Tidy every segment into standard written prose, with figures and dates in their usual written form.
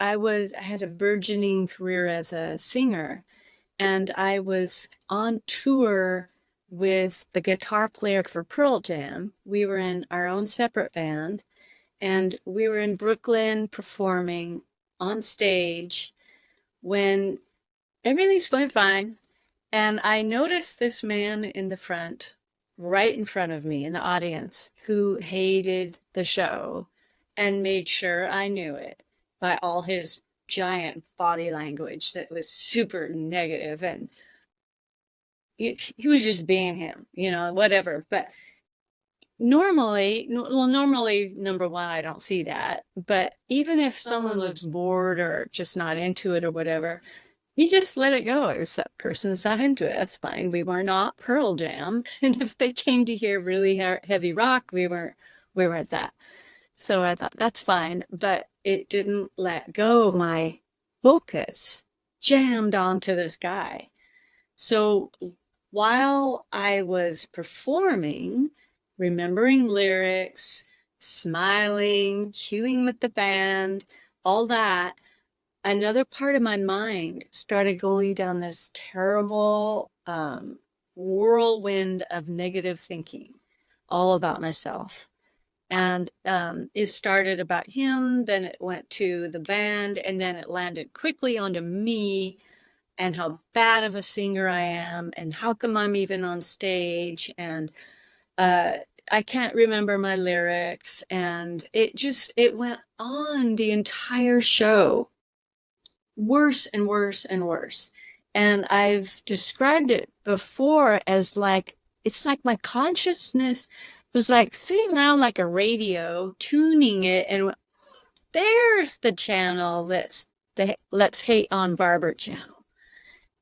I had a burgeoning career as a singer, and I was on tour with the guitar player for Pearl Jam. We were in our own separate band, and we were in Brooklyn performing on stage when everything's going fine. And I noticed this man in the front, right in front of me in the audience, who hated the show and made sure I knew it by all his giant body language that was super negative. And he was just being him, whatever. But normally, number one, I don't see that. But even if someone looks bored or just not into it or whatever, you just let it go. If that person's not into it, that's fine. We were not Pearl Jam. And if they came to hear really heavy rock, we weren't that. So I thought that's fine. But it didn't let go of my focus, jammed onto this guy. So while I was performing, remembering lyrics, smiling, cueing with the band, all that, another part of my mind started going down this terrible whirlwind of negative thinking, all about myself. And it started about him, then it went to the band, and then it landed quickly onto me and how bad of a singer I am, and how come I'm even on stage, and uh, I can't remember my lyrics, and it went on the entire show, worse and worse and worse. And I've described it before as like, it's like my consciousness was like sitting around like a radio, tuning it, and there's the channel that's the Let's Hate on Barber channel.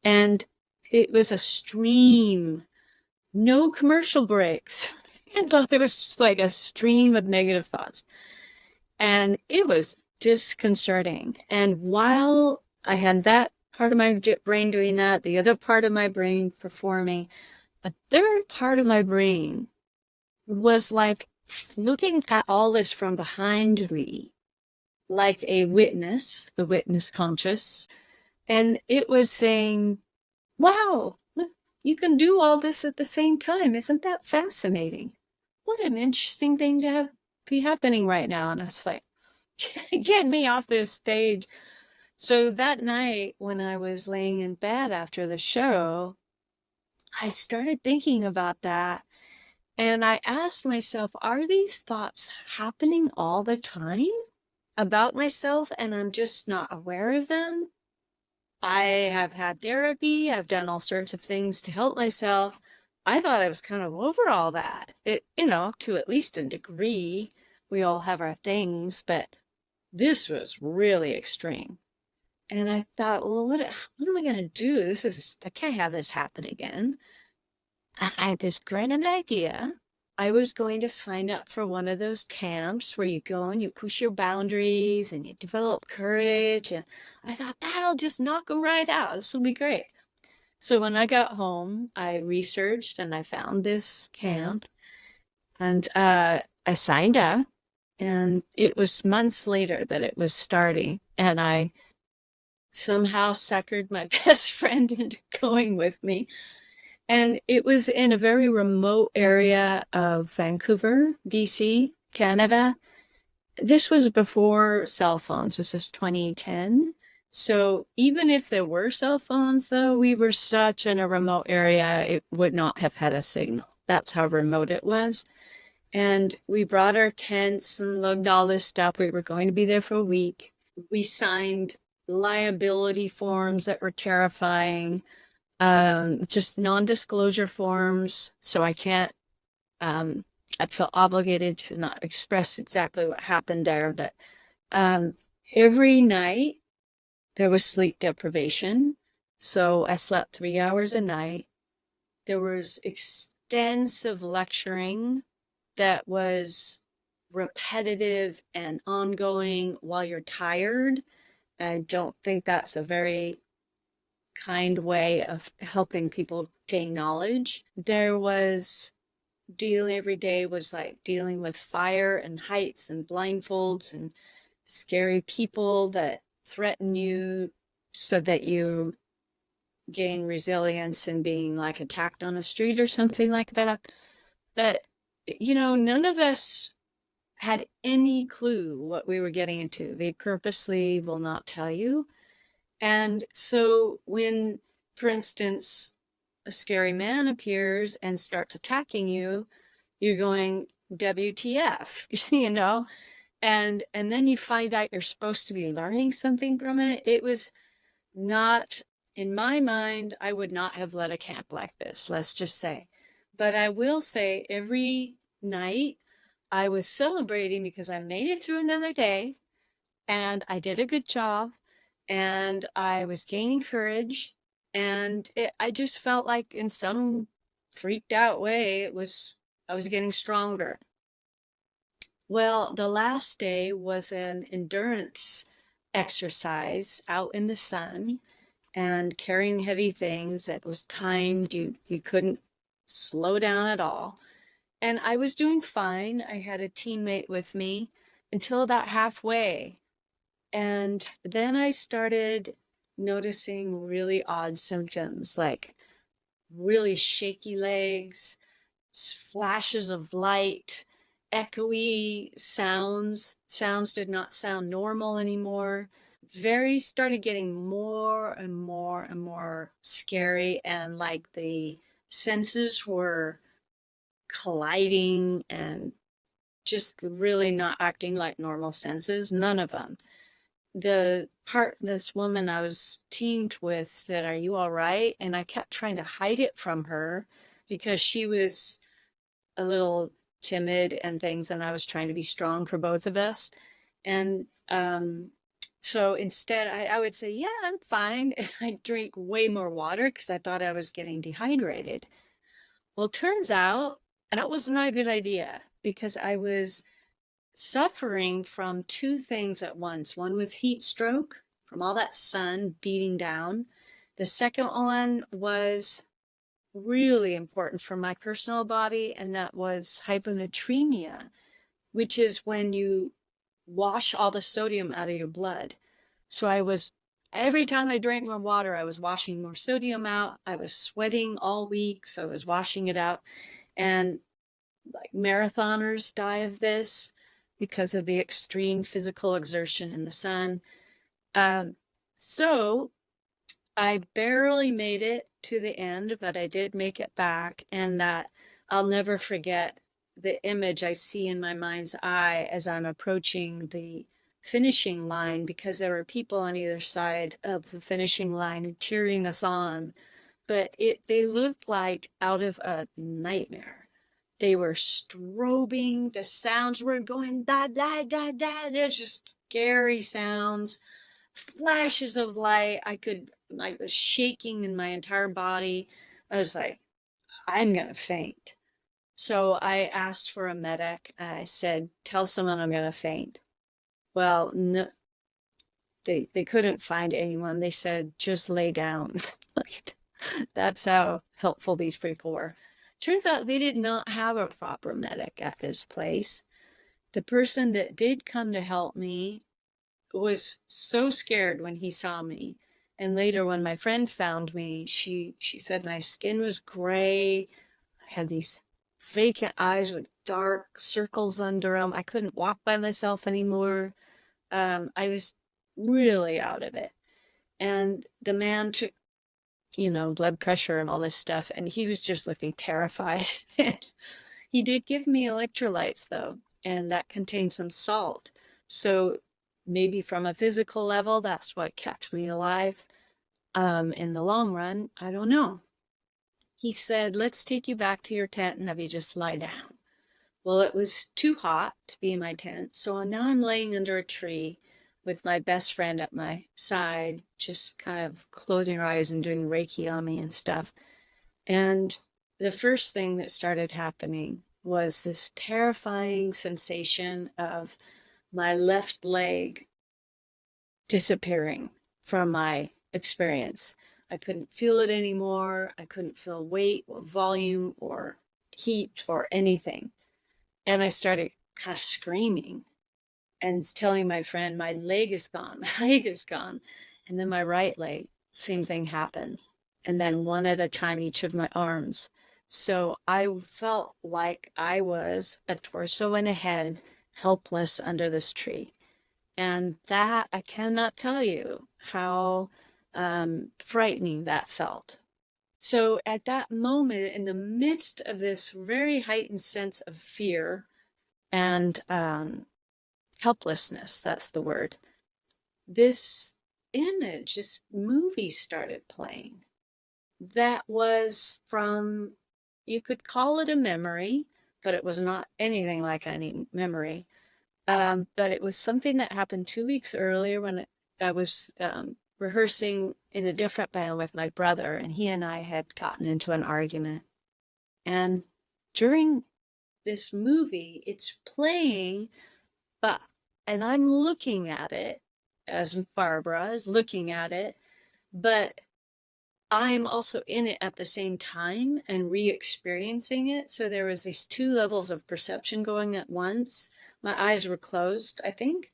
And it was a stream, no commercial breaks. And it was just like a stream of negative thoughts. And it was disconcerting. And while I had that part of my brain doing that, the other part of my brain performing, a third part of my brain was like looking at all this from behind me, like a witness, the witness conscious. And it was saying, wow, look, you can do all this at the same time. Isn't that fascinating? What an interesting thing to be happening right now. And I was like, get me off this stage. So that night, when I was laying in bed after the show, I started thinking about that. And I asked myself, are these thoughts happening all the time about myself and I'm just not aware of them? I have had therapy. I've done all sorts of things to help myself. I thought I was kind of over all that. To at least a degree. We all have our things, but this was really extreme. And I thought, well, what am I going to do? I can't have this happen again. And I had this great idea. I was going to sign up for one of those camps where you go and you push your boundaries and you develop courage. And I thought that'll just knock them right out. This will be great. So when I got home, I researched and I found this camp, and I signed up. And it was months later that it was starting. And I somehow suckered my best friend into going with me. And it was in a very remote area of Vancouver, BC, Canada. This was before cell phones. This is 2010. So even if there were cell phones, though, we were such in a remote area, it would not have had a signal. That's how remote it was. And we brought our tents and lugged all this stuff. We were going to be there for a week. We signed liability forms that were terrifying, just non-disclosure forms. So I can't, I feel obligated to not express exactly what happened there, but every night there was sleep deprivation. So I slept 3 hours a night. There was extensive lecturing that was repetitive and ongoing while you're tired. I don't think that's a very kind way of helping people gain knowledge. There was dealing every day was like dealing with fire and heights and blindfolds and scary people that threaten you so that you gain resilience and being like attacked on the street or something like that. That, none of us had any clue what we were getting into. They purposely will not tell you. And so when, for instance, a scary man appears and starts attacking you, you're going, WTF, and then you find out you're supposed to be learning something from it. It was not, in my mind, I would not have led a camp like this, let's just say. But I will say every night I was celebrating because I made it through another day and I did a good job and I was gaining courage. And I just felt like in some freaked out way, I was getting stronger. Well, the last day was an endurance exercise out in the sun and carrying heavy things that was timed. You couldn't slow down at all. And I was doing fine. I had a teammate with me until about halfway. And then I started noticing really odd symptoms like really shaky legs, flashes of light, echoey sounds. Sounds did not sound normal anymore. Very started getting more and more and more scary, and like the senses were colliding and just really not acting like normal senses. None of them. This woman I was teamed with said, "Are you all right?" And I kept trying to hide it from her because she was a little timid and things, and I was trying to be strong for both of us. And so instead, I would say, "Yeah, I'm fine." And I drink way more water because I thought I was getting dehydrated. Well, turns out that was not a good idea because I was suffering from two things at once. One was heat stroke from all that sun beating down. The second one was really important for my personal body, and that was hyponatremia, which is when you wash all the sodium out of your blood. So every time I drank more water, I was washing more sodium out. I was sweating all week, so I was washing it out. And like marathoners die of this because of the extreme physical exertion in the sun. Um, so I barely made it to the end, but I did make it back. And that I'll never forget the image I see in my mind's eye as I'm approaching the finishing line, because there were people on either side of the finishing line cheering us on. But they looked like out of a nightmare. They were strobing, the sounds were going da da da da. There's just scary sounds, flashes of light. I was shaking in my entire body. I was like, I'm gonna faint. So I asked for a medic. I said, tell someone I'm gonna faint. Well, no, they couldn't find anyone. They said, just lay down. Like, that's how helpful these people were. Turns out they did not have a proper medic at this place. The person that did come to help me was so scared when he saw me. And later when my friend found me, she said my skin was gray. I had these vacant eyes with dark circles under them. I couldn't walk by myself anymore. I was really out of it. And the man took, blood pressure and all this stuff, and he was just looking terrified. He did give me electrolytes though, and that contained some salt. So maybe from a physical level, that's what kept me alive. In the long run, I don't know. He said, let's take you back to your tent and have you just lie down. Well, it was too hot to be in my tent, so now I'm laying under a tree with my best friend at my side, just kind of closing her eyes and doing Reiki on me and stuff. And the first thing that started happening was this terrifying sensation of my left leg disappearing from my experience. I couldn't feel it anymore. I couldn't feel weight or volume or heat or anything. And I started kind of screaming. and telling my friend, my leg is gone, my leg is gone. And then my right leg, same thing happened. And then one at a time, each of my arms. So I felt like I was a torso and a head, helpless under this tree. And that, I cannot tell you how frightening that felt. So at that moment, in the midst of this very heightened sense of fear and helplessness, that's the word, this image, this movie started playing that was from, you could call it a memory, but it was not anything like any memory. But it was something that happened 2 weeks earlier when I was rehearsing in a different band with my brother, and he and I had gotten into an argument. And during this movie, it's playing, but, and I'm looking at it as Barbara is looking at it, but I'm also in it at the same time and re-experiencing it. So there was these two levels of perception going at once. My eyes were closed, I think,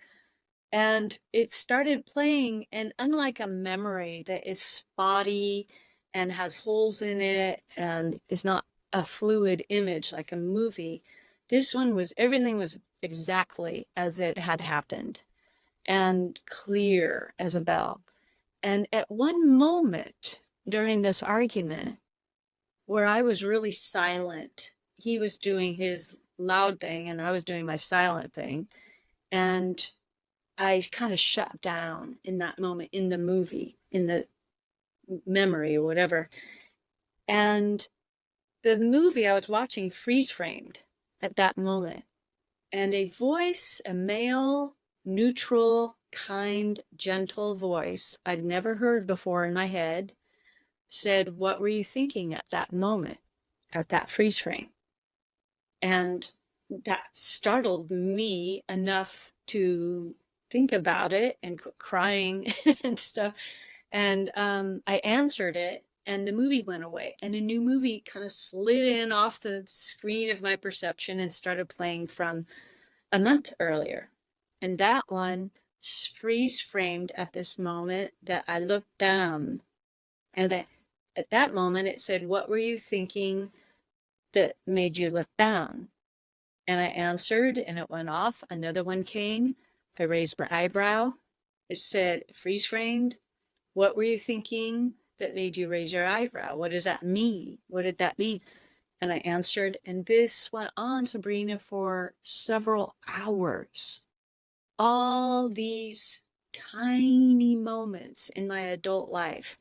and it started playing. And unlike a memory that is spotty and has holes in it and is not a fluid image like a movie, this one was, everything was exactly as it had happened and clear as a bell. And at one moment during this argument where I was really silent, he was doing his loud thing and I was doing my silent thing. And I kind of shut down in that moment in the movie, in the memory or whatever. And the movie I was watching freeze framed at that moment. And a voice, a male, neutral, kind, gentle voice I'd never heard before in my head said, "What were you thinking at that moment, at that freeze frame?" And that startled me enough to think about it and quit crying and stuff. And I answered it, and the movie went away. And a new movie kind of slid in off the screen of my perception and started playing from a month earlier. And that one freeze framed at this moment that I looked down. And that at that moment it said, "What were you thinking that made you look down?" And I answered, and it went off. Another one came. I raised my eyebrow. It said, freeze framed. "What were you thinking that made you raise your eyebrow? What does that mean? What did that mean?" And I answered, and this went on, Sabrina, for several hours. All these tiny moments in my adult life,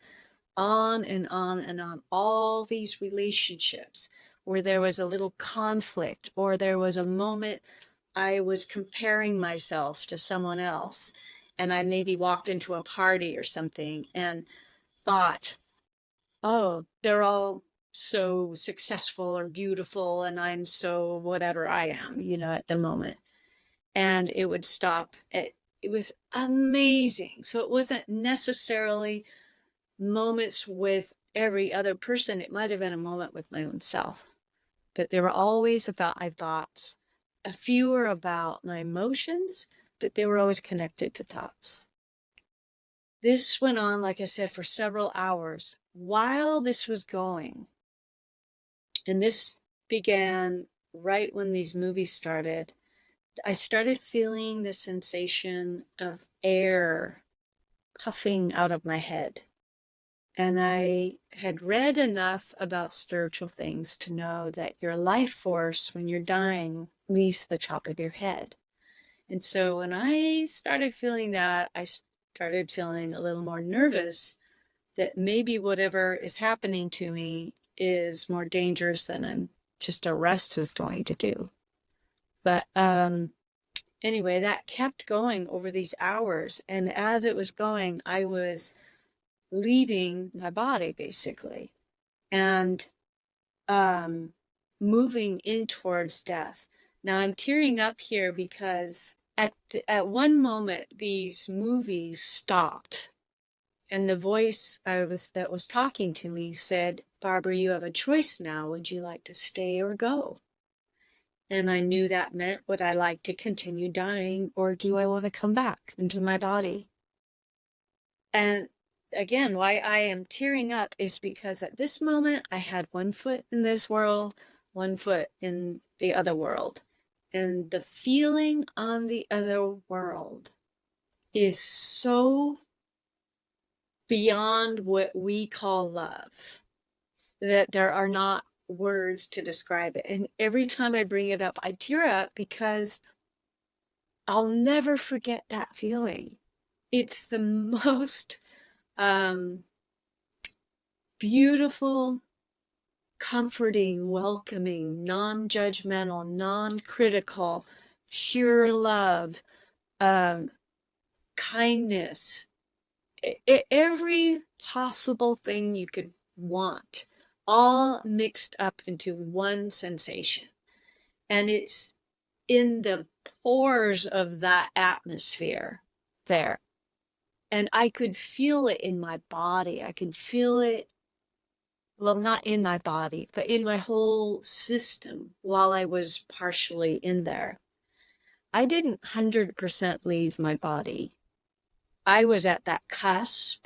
on and on and on, all these relationships where there was a little conflict or there was a moment I was comparing myself to someone else, and I maybe walked into a party or something and thought, "Oh, they're all so successful or beautiful and I'm so whatever I am, at the moment." And it would stop. It was amazing. So it wasn't necessarily moments with every other person. It might have been a moment with my own self, but they were always about my thoughts. A few were about my emotions, but they were always connected to thoughts. This went on, like I said, for several hours. While this was going, and this began right when these movies started, I started feeling the sensation of air puffing out of my head. And I had read enough about spiritual things to know that your life force, when you're dying, leaves the top of your head. And so when I started feeling that, I started feeling a little more nervous that maybe whatever is happening to me is more dangerous than I'm just a rest is going to do. But anyway, that kept going over these hours. And as it was going, I was leaving my body basically and moving in towards death. Now I'm tearing up here because at one moment these movies stopped and the voice that was talking to me said, "Barbara, you have a choice now. Would you like to stay or go?" And I knew that meant, would I like to continue dying, or do I want to come back into my body? And again, why I am tearing up is because at this moment I had one foot in this world, one foot in the other world. And the feeling on the other world is so beyond what we call love that there are not words to describe it. And every time I bring it up, I tear up because I'll never forget that feeling. It's the most beautiful, comforting, welcoming, non-judgmental, non-critical, pure love, um, kindness, every possible thing you could want, all mixed up into one sensation. And it's in the pores of that atmosphere there. And I could feel it in my body. I could feel it, well, not in my body, but in my whole system while I was partially in there. I didn't 100% leave my body. I was at that cusp,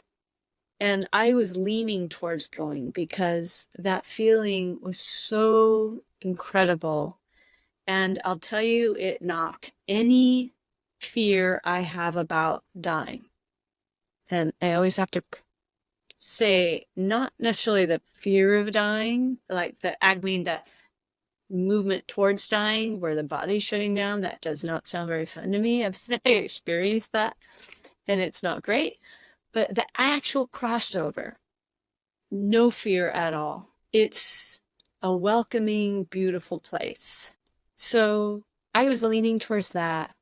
and I was leaning towards going because that feeling was so incredible. And I'll tell you, it knocked any fear I have about dying. And I always have to say, not necessarily the fear of dying, like I mean, the movement towards dying where the body's shutting down. That does not sound very fun to me. I've experienced that, and it's not great. But the actual crossover, no fear at all. It's a welcoming, beautiful place. So I was leaning towards that.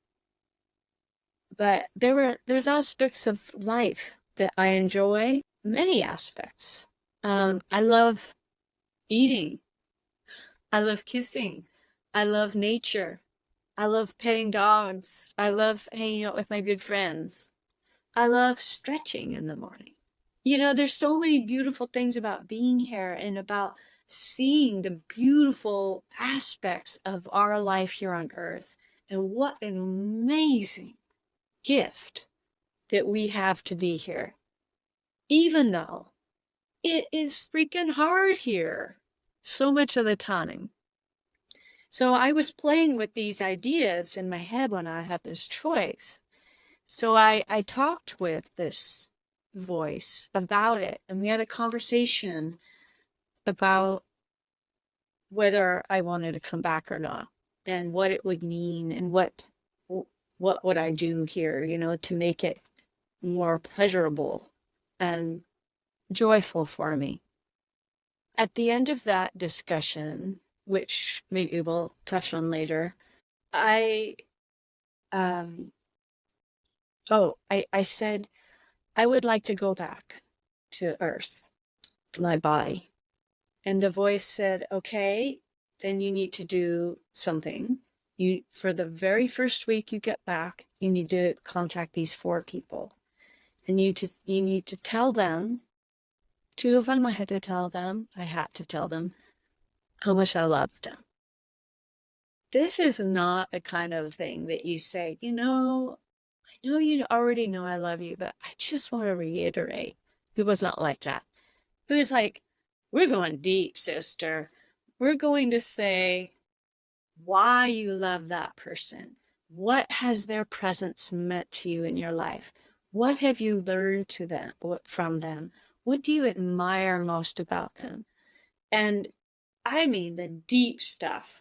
But there's aspects of life that I enjoy, many aspects. I love eating. I love kissing. I love nature. I love petting dogs. I love hanging out with my good friends. I love stretching in the morning. You know, there's so many beautiful things about being here and about seeing the beautiful aspects of our life here on earth. And what an amazing gift that we have to be here, even though it is freaking hard here so much of the time. So I was playing with these ideas in my head when I had this choice. So I talked with this voice about it, and we had a conversation about whether I wanted to come back or not, and what it would mean, and what would I do here, you know, to make it more pleasurable and joyful for me. At the end of that discussion, which maybe we'll touch on later, I um I said I would like to go back to Earth, my body. And the voice said, okay, then you need to do something. You, for the very first week you get back, you need to contact these 4 people. And you need to tell them, 2 of them I had to tell them, how much I loved them. This is not a kind of thing that you say, you know, I know you already know I love you, but I just want to reiterate. It was not like that. It was like, we're going deep, sister. We're going to say why you love that person. What has their presence meant to you in your life? What have you learned from them? What do you admire most about them? And I mean the deep stuff.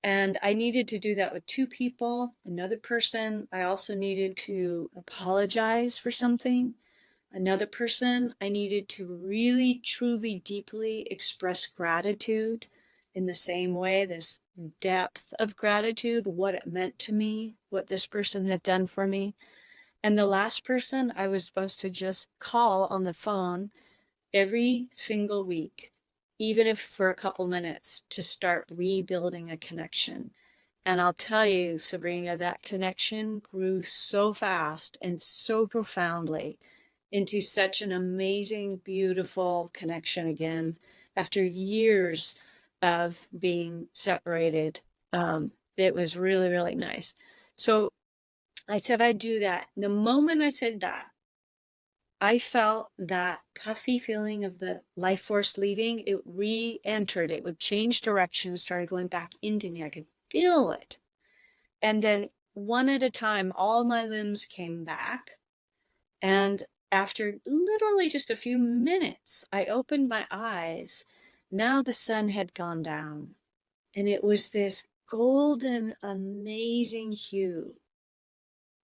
And I needed to do that with 2 people. Another person, I also needed to apologize for something. Another person, I needed to really, truly, deeply express gratitude in the same way, this depth of gratitude, what it meant to me, what this person had done for me. And the last person, I was supposed to just call on the phone every single week, even if for a couple minutes, to start rebuilding a connection. And I'll tell you, Sabrina, that connection grew so fast and so profoundly into such an amazing, beautiful connection again after years of being separated. It was really, really nice. So I said I'd do that. The moment I said that, I felt that puffy feeling of the life force leaving. It re-entered. It would change direction, started going back into me. I could feel it. And then one at a time, all my limbs came back. And after literally just a few minutes, I opened my eyes. Now the sun had gone down, and it was this golden, amazing hue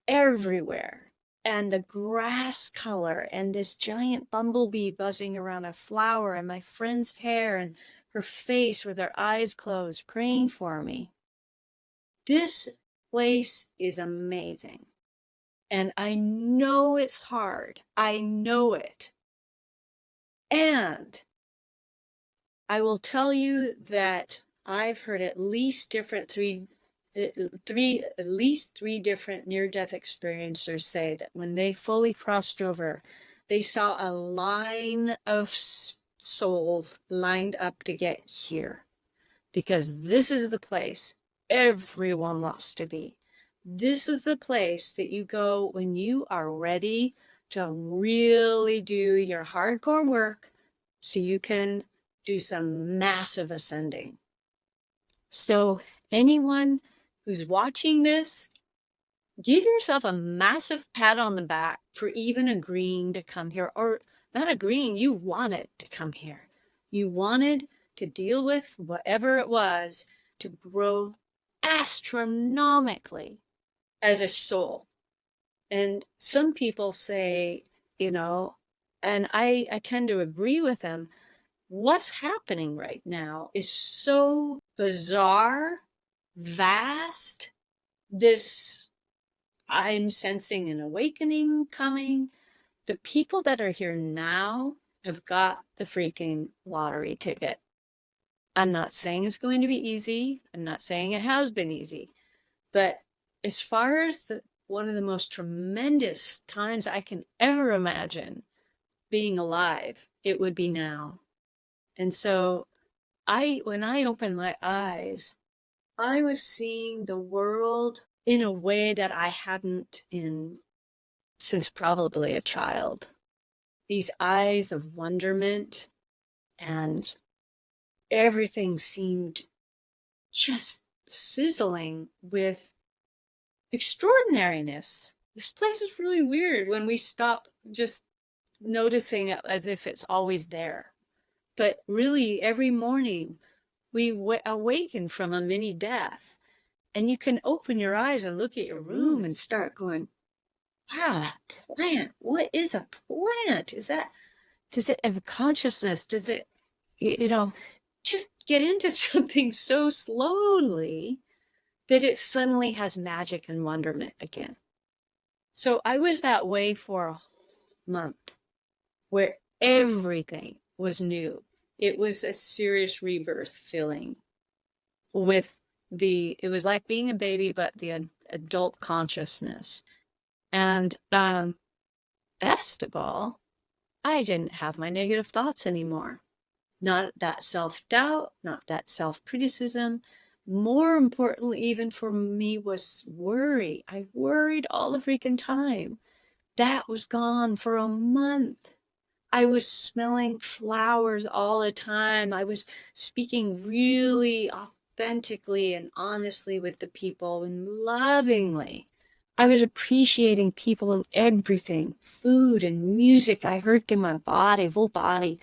everywhere. And the grass color, and this giant bumblebee buzzing around a flower, and my friend's hair, and her face with her eyes closed, praying for me. This place is amazing. And I know it's hard. I know it. And I will tell you that I've heard at least three different near-death experiencers say that when they fully crossed over, they saw a line of souls lined up to get here, because this is the place everyone wants to be. This is the place that you go when you are ready to really do your hardcore work so you can do some massive ascending. So anyone who's watching this, give yourself a massive pat on the back for even agreeing to come here, or not agreeing, you wanted to come here. You wanted to deal with whatever it was to grow astronomically as a soul. And some people say, and I tend to agree with them, what's happening right now is so bizarre, vast. I'm sensing an awakening coming. The people that are here now have got the freaking lottery ticket. I'm not saying it's going to be easy. I'm not saying it has been easy. But as far as one of the most tremendous times I can ever imagine being alive, it would be now. And so when I opened my eyes, I was seeing the world in a way that I hadn't since probably a child. These eyes of wonderment, and everything seemed just sizzling with extraordinariness. This place is really weird when we stop just noticing it as if it's always there. But really, every morning we awaken from a mini death, and you can open your eyes and look at your room and start going, wow, that plant, what is a plant? Does it have consciousness? Does it, just get into something so slowly that it suddenly has magic and wonderment again. So I was that way for a month, where everything was new. It was a serious rebirth feeling it was like being a baby, but the adult consciousness. And best of all, I didn't have my negative thoughts anymore. Not that self-doubt, not that self-criticism. More importantly, even for me, was worry. I worried all the freaking time. That was gone for a month. I was smelling flowers all the time. I was speaking really authentically and honestly with the people, and lovingly. I was appreciating people and everything, food and music I heard in my whole body.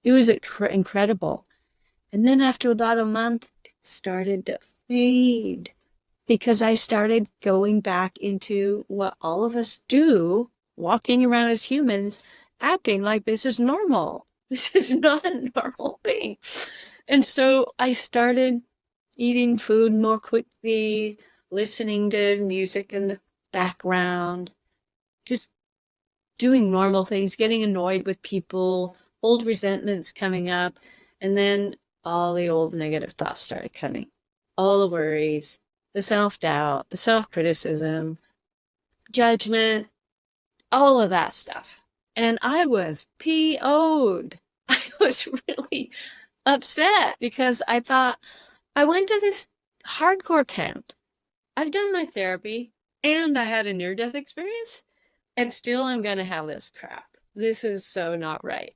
It was incredible. And then after about a month, it started to fade, because I started going back into what all of us do, walking around as humans, acting like this is normal. This is not a normal thing. And so I started eating food more quickly, listening to music in the background, just doing normal things, getting annoyed with people, old resentments coming up, and then all the old negative thoughts started coming. All the worries, the self-doubt, the self-criticism, judgment, all of that stuff. And I was PO'd. I was really upset, because I thought, I went to this hardcore count. I've done my therapy and I had a near-death experience, and still I'm going to have this crap. This is so not right.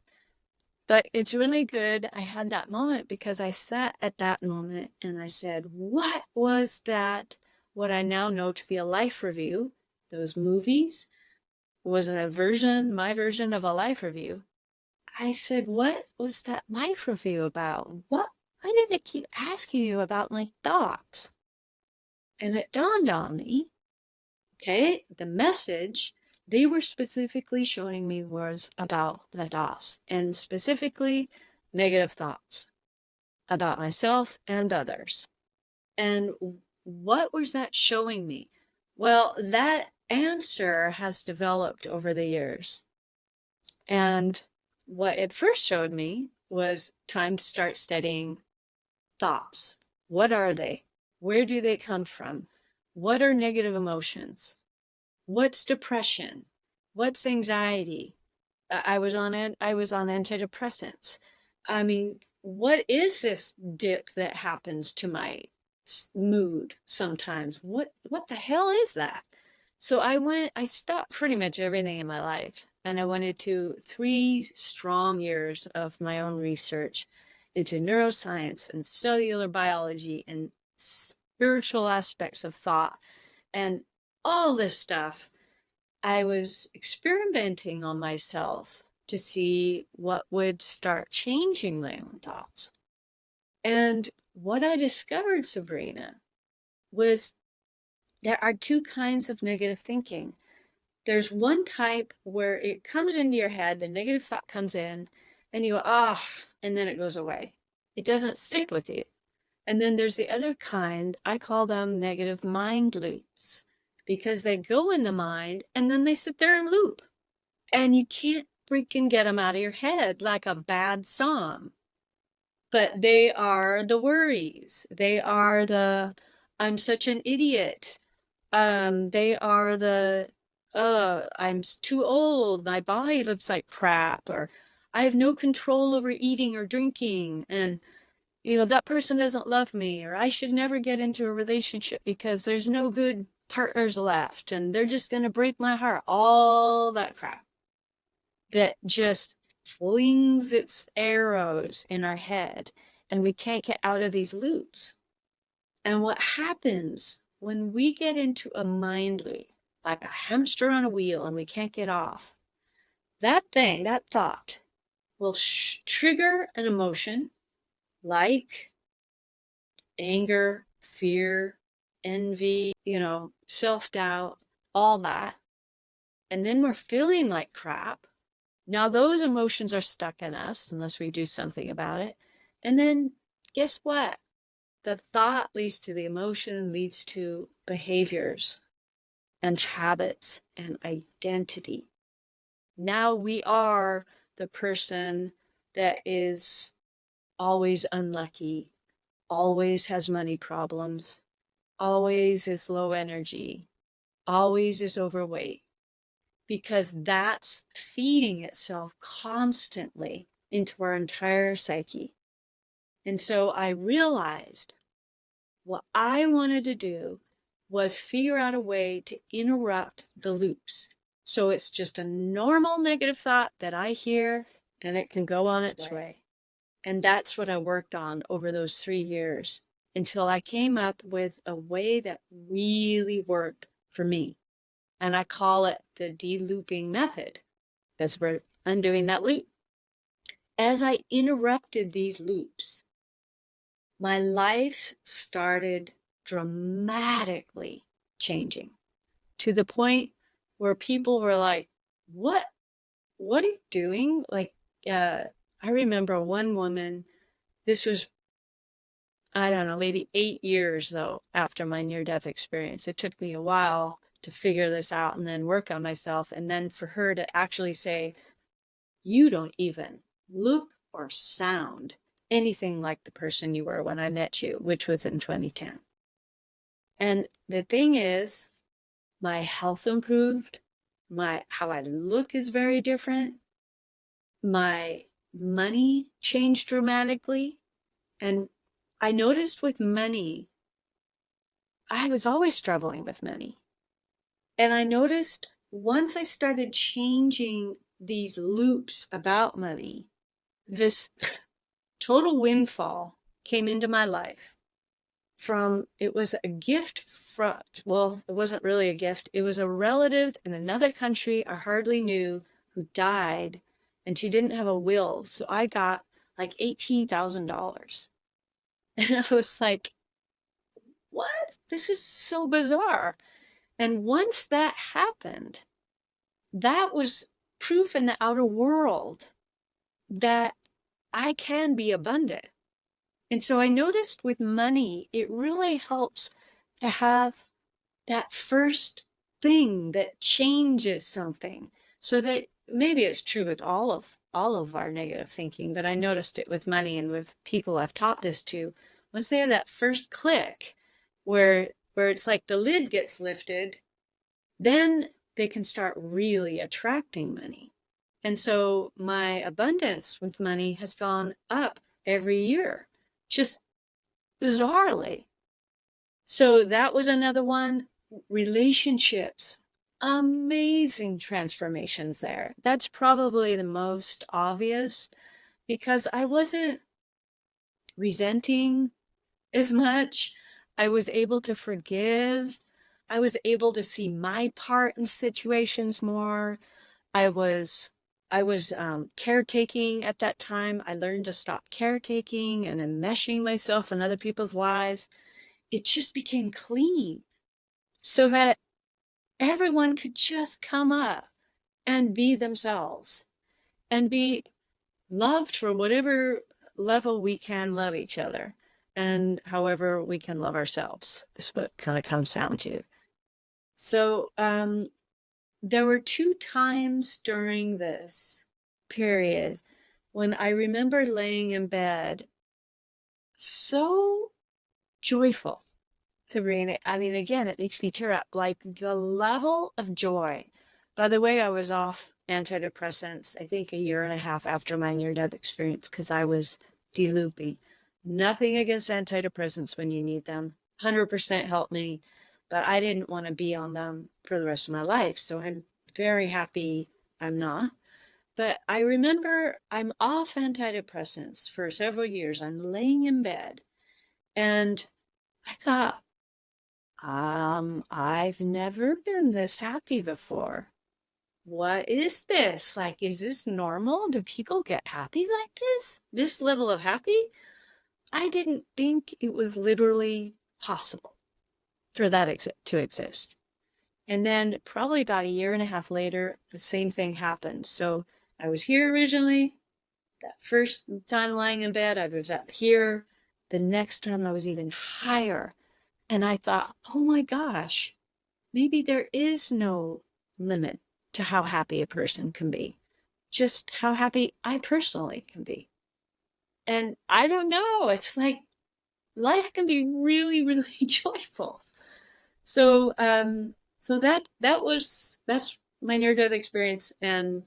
But it's really good I had that moment, because I sat at that moment and I said, what was that? What I now know to be a life review, those movies, was my version of a life review. I said, what was that life review about? Why did it keep asking you about my thoughts? And it dawned on me, okay, the message they were specifically showing me was about the DOS, and specifically negative thoughts about myself and others. And what was that showing me? Well, that answer has developed over the years. And what it first showed me was time to start studying thoughts. What are they? Where do they come from? What are negative emotions? What's depression? What's anxiety? I was on antidepressants. I mean, what is this dip that happens to my mood sometimes? What the hell is that? So I stopped pretty much everything in my life, and I went into 3 strong years of my own research into neuroscience and cellular biology and spiritual aspects of thought and all this stuff. I was experimenting on myself to see what would start changing my own thoughts. And what I discovered, Sabrina, was there are two kinds of negative thinking. There's one type where it comes into your head, the negative thought comes in, and you go, and then it goes away. It doesn't stick with you. And then there's the other kind, I call them negative mind loops, because they go in the mind and then they sit there and loop. And you can't freaking get them out of your head like a bad song. But they are the worries. They are the, I'm such an idiot. They are the, I'm too old. My body looks like crap. Or I have no control over eating or drinking. And that person doesn't love me, or I should never get into a relationship because there's no good partners left and they're just going to break my heart. All that crap that just flings its arrows in our head, and we can't get out of these loops. And what happens when we get into a mind loop, like a hamster on a wheel, and we can't get off, that thought will trigger an emotion like anger, fear, envy, self-doubt, all that. And then we're feeling like crap. Now those emotions are stuck in us unless we do something about it. And then guess what? The thought leads to the emotion, leads to behaviors and habits and identity. Now we are the person that is always unlucky, always has money problems, always is low energy, always is overweight, because that's feeding itself constantly into our entire psyche. And so I realized what I wanted to do was figure out a way to interrupt the loops. So it's just a normal negative thought that I hear and it can go on its way. And that's what I worked on over those 3 years until I came up with a way that really worked for me. And I call it the de-looping method, because we're undoing that loop. As I interrupted these loops, my life started dramatically changing to the point where people were like, what are you doing? Like, I remember one woman, this was, I don't know, maybe 8 years though, after my near-death experience. It took me a while to figure this out and then work on myself. And then for her to actually say, you don't even look or sound anything like the person you were when I met you, which was in 2010. And the thing is, my health improved. How I look is very different. My money changed dramatically. And I noticed with money, I was always struggling with money. And I noticed once I started changing these loops about money, this total windfall came into my life from, it was a gift from, well, it wasn't really a gift. It was a relative in another country I hardly knew who died, and she didn't have a will. So I got like $18,000. And I was like, what? This is so bizarre. And once that happened, that was proof in the outer world that I can be abundant. And so I noticed with money, it really helps to have that first thing that changes something. So that maybe it's true with all of our negative thinking, but I noticed it with money and with people I've taught this to. Once they have that first click where it's like the lid gets lifted, then they can start really attracting money. And so my abundance with money has gone up every year, just bizarrely. So that was another one. Relationships, amazing transformations there. That's probably the most obvious because I wasn't resenting as much. I was able to forgive. I was able to see my part in situations more. I was caretaking at that time. I learned to stop caretaking and enmeshing myself in other people's lives. It just became clean so that everyone could just come up and be themselves and be loved for whatever level we can love each other and however we can love ourselves is what kind of comes down to. So there were two times during this period when I remember laying in bed so joyful, Sabrina. I mean, again, it makes me tear up. Like the level of joy. By the way, I was off antidepressants, I think a year and a half after my near-death experience because I was de-looping. Nothing against antidepressants when you need them. 100% helped me, but I didn't want to be on them for the rest of my life. So I'm very happy I'm not. But I remember I'm off antidepressants for several years. I'm laying in bed and I thought, I've never been this happy before. What is this? Like, is this normal? Do people get happy like this? This level of happy? I didn't think it was literally possible for that to exist. And then probably about a year and a half later, the same thing happened. So I was here originally. That first time lying in bed, I was up here. The next time I was even higher. And I thought, oh my gosh, maybe there is no limit to how happy a person can be, just how happy I personally can be. And I don't know, it's like life can be really, really joyful. So, that's my near-death experience, and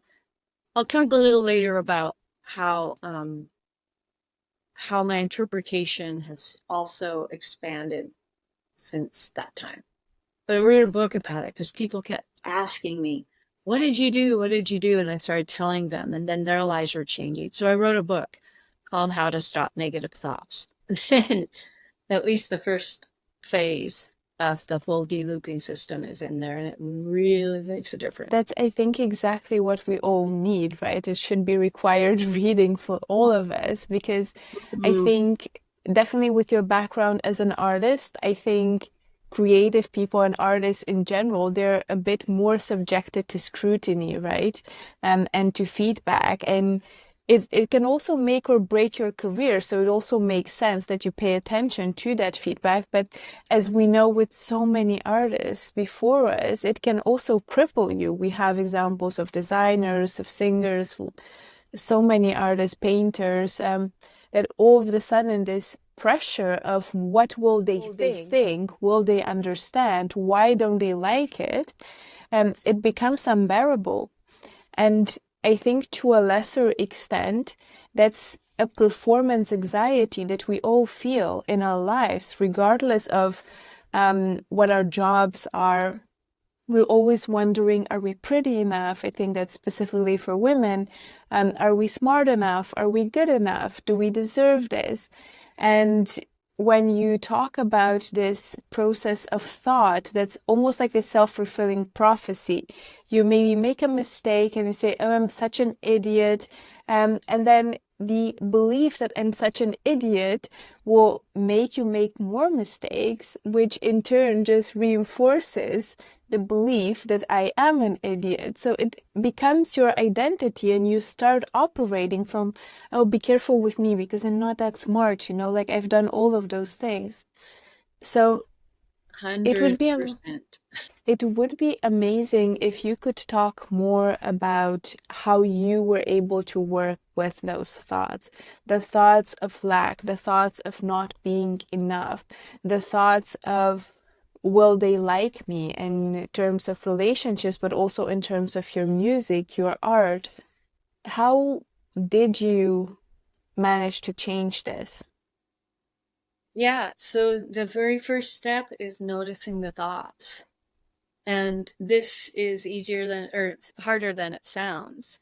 I'll talk a little later about how my interpretation has also expanded since that time. But I wrote a book about it because people kept asking me, what did you do? What did you do? And I started telling them, and then their lives were changing. So I wrote a book called How to Stop Negative Thoughts. And then at least the first phase of the full de-looping system is in there, and it really makes a difference. That's, I think, exactly what we all need, right? It should be required reading for all of us because I think definitely with your background as an artist, I think creative people and artists in general, they're a bit more subjected to scrutiny, right? And to feedback. And it can also make or break your career. So it also makes sense that you pay attention to that feedback. But as we know with so many artists before us, it can also cripple you. We have examples of designers, of singers, so many artists, painters, that all of a sudden this pressure of what will they think, will they understand, why don't they like it, it becomes unbearable. And I think to a lesser extent, that's a performance anxiety that we all feel in our lives, regardless of what our jobs are. We're always wondering, are we pretty enough? I think that's specifically for women. Are we smart enough? Are we good enough? Do we deserve this? And when you talk about this process of thought, that's almost like a self-fulfilling prophecy. You maybe make a mistake and you say, oh, I'm such an idiot. And then the belief that I'm such an idiot will make you make more mistakes, which in turn just reinforces the belief that I am an idiot. So it becomes your identity, and you start operating from, oh, be careful with me because I'm not that smart, like I've done all of those things. So it would be 100%. it would be amazing if you could talk more about how you were able to work with those thoughts, the thoughts of lack, the thoughts of not being enough, the thoughts of will they like me in terms of relationships, but also in terms of your music, your art. How did you manage to change this? Yeah, so the very first step is noticing the thoughts. And this is easier than, or it's harder than it sounds.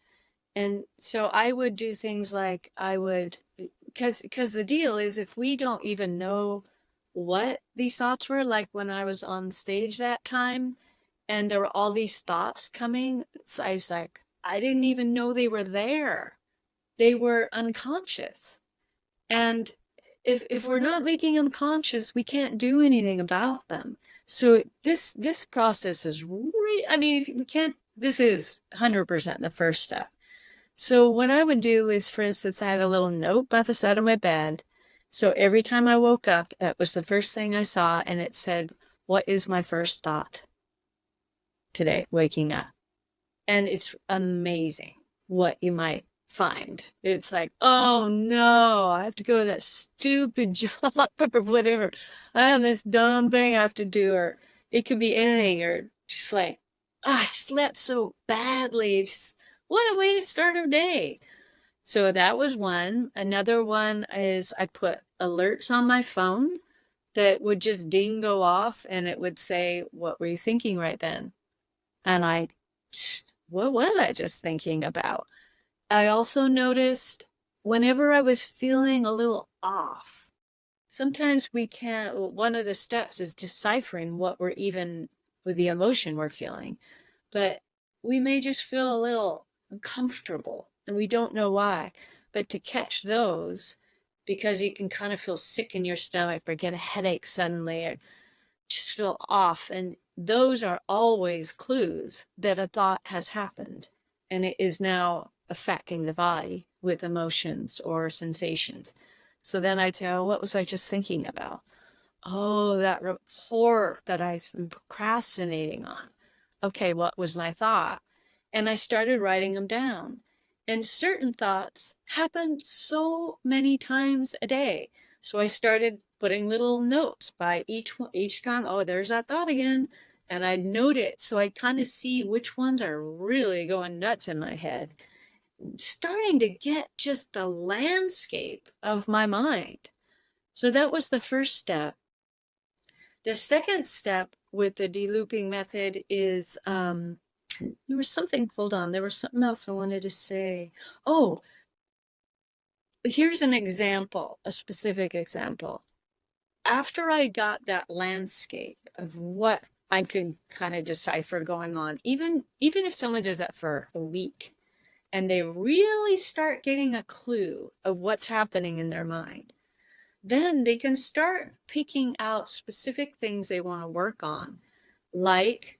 And so I would do things like because the deal is if we don't even know what these thoughts were, like when I was on stage that time and there were all these thoughts coming, I was like, I didn't even know they were there. They were unconscious. And if we're not making them conscious, we can't do anything about them. So this process is I mean, we can't. This is 100% the first step. So what I would do is, for instance, I had a little note by the side of my bed. So every time I woke up, that was the first thing I saw, and it said, "What is my first thought today, waking up?" And it's amazing what you might find. It's like, oh no, I have to go to that stupid job or whatever. I have this dumb thing I have to do, or it could be anything, or just like, I slept so badly. Just, what a way to start a day. So that was one. Another one is I put alerts on my phone that would just ding go off and it would say, what were you thinking right then? And what was I just thinking about? I also noticed whenever I was feeling a little off, sometimes we can't, one of the steps is deciphering what we're even with the emotion we're feeling, but we may just feel a little uncomfortable and we don't know why. But to catch those, because you can kind of feel sick in your stomach or get a headache suddenly, or just feel off. And those are always clues that a thought has happened and it is now affecting the body with emotions or sensations. So then I'd say, oh, what was I just thinking about? Oh, that report that I've been procrastinating on. Okay, what was my thought? And I started writing them down. And certain thoughts happen so many times a day. So I started putting little notes by each time. Oh, there's that thought again. And I'd note it. So I kind of see which ones are really going nuts in my head. Starting to get just the landscape of my mind. So that was the first step. The second step with the delooping method is there was something, hold on, there was something else I wanted to say. Oh, here's an example, a specific example. After I got that landscape of what I could kind of decipher going on, even if someone does that for a week and they really start getting a clue of what's happening in their mind, then they can start picking out specific things they want to work on. Like,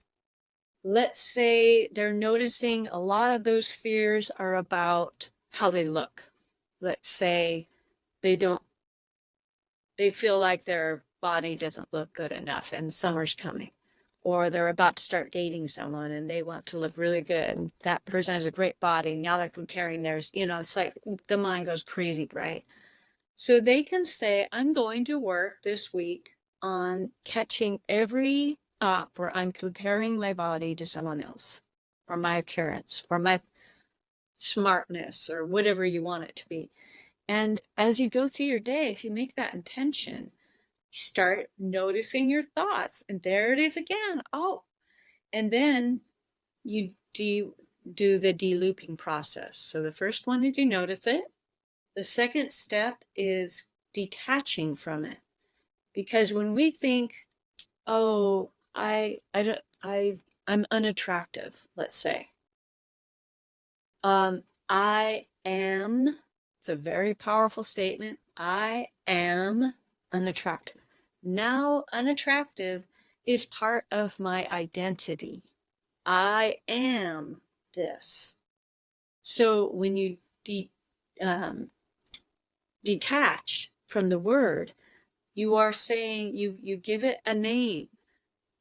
let's say they're noticing a lot of those fears are about how they look. Let's say they don't, they feel like their body doesn't look good enough and summer's coming. Or they're about to start dating someone and they want to look really good. And that person has a great body. Now they're comparing theirs, it's like the mind goes crazy, right? So they can say, I'm going to work this week on catching every thought where I'm comparing my body to someone else, or my appearance, or my smartness, or whatever you want it to be. And as you go through your day, if you make that intention, start noticing your thoughts. And there it is again. Oh, and then you do the de-looping process. So the first one is you notice it. The second step is detaching from it. Because when we think, oh, I'm unattractive, let's say. I am, it's a very powerful statement. I am unattractive. Now, unattractive is part of my identity. I am this. So when you um, detach from the word, you are saying you give it a name.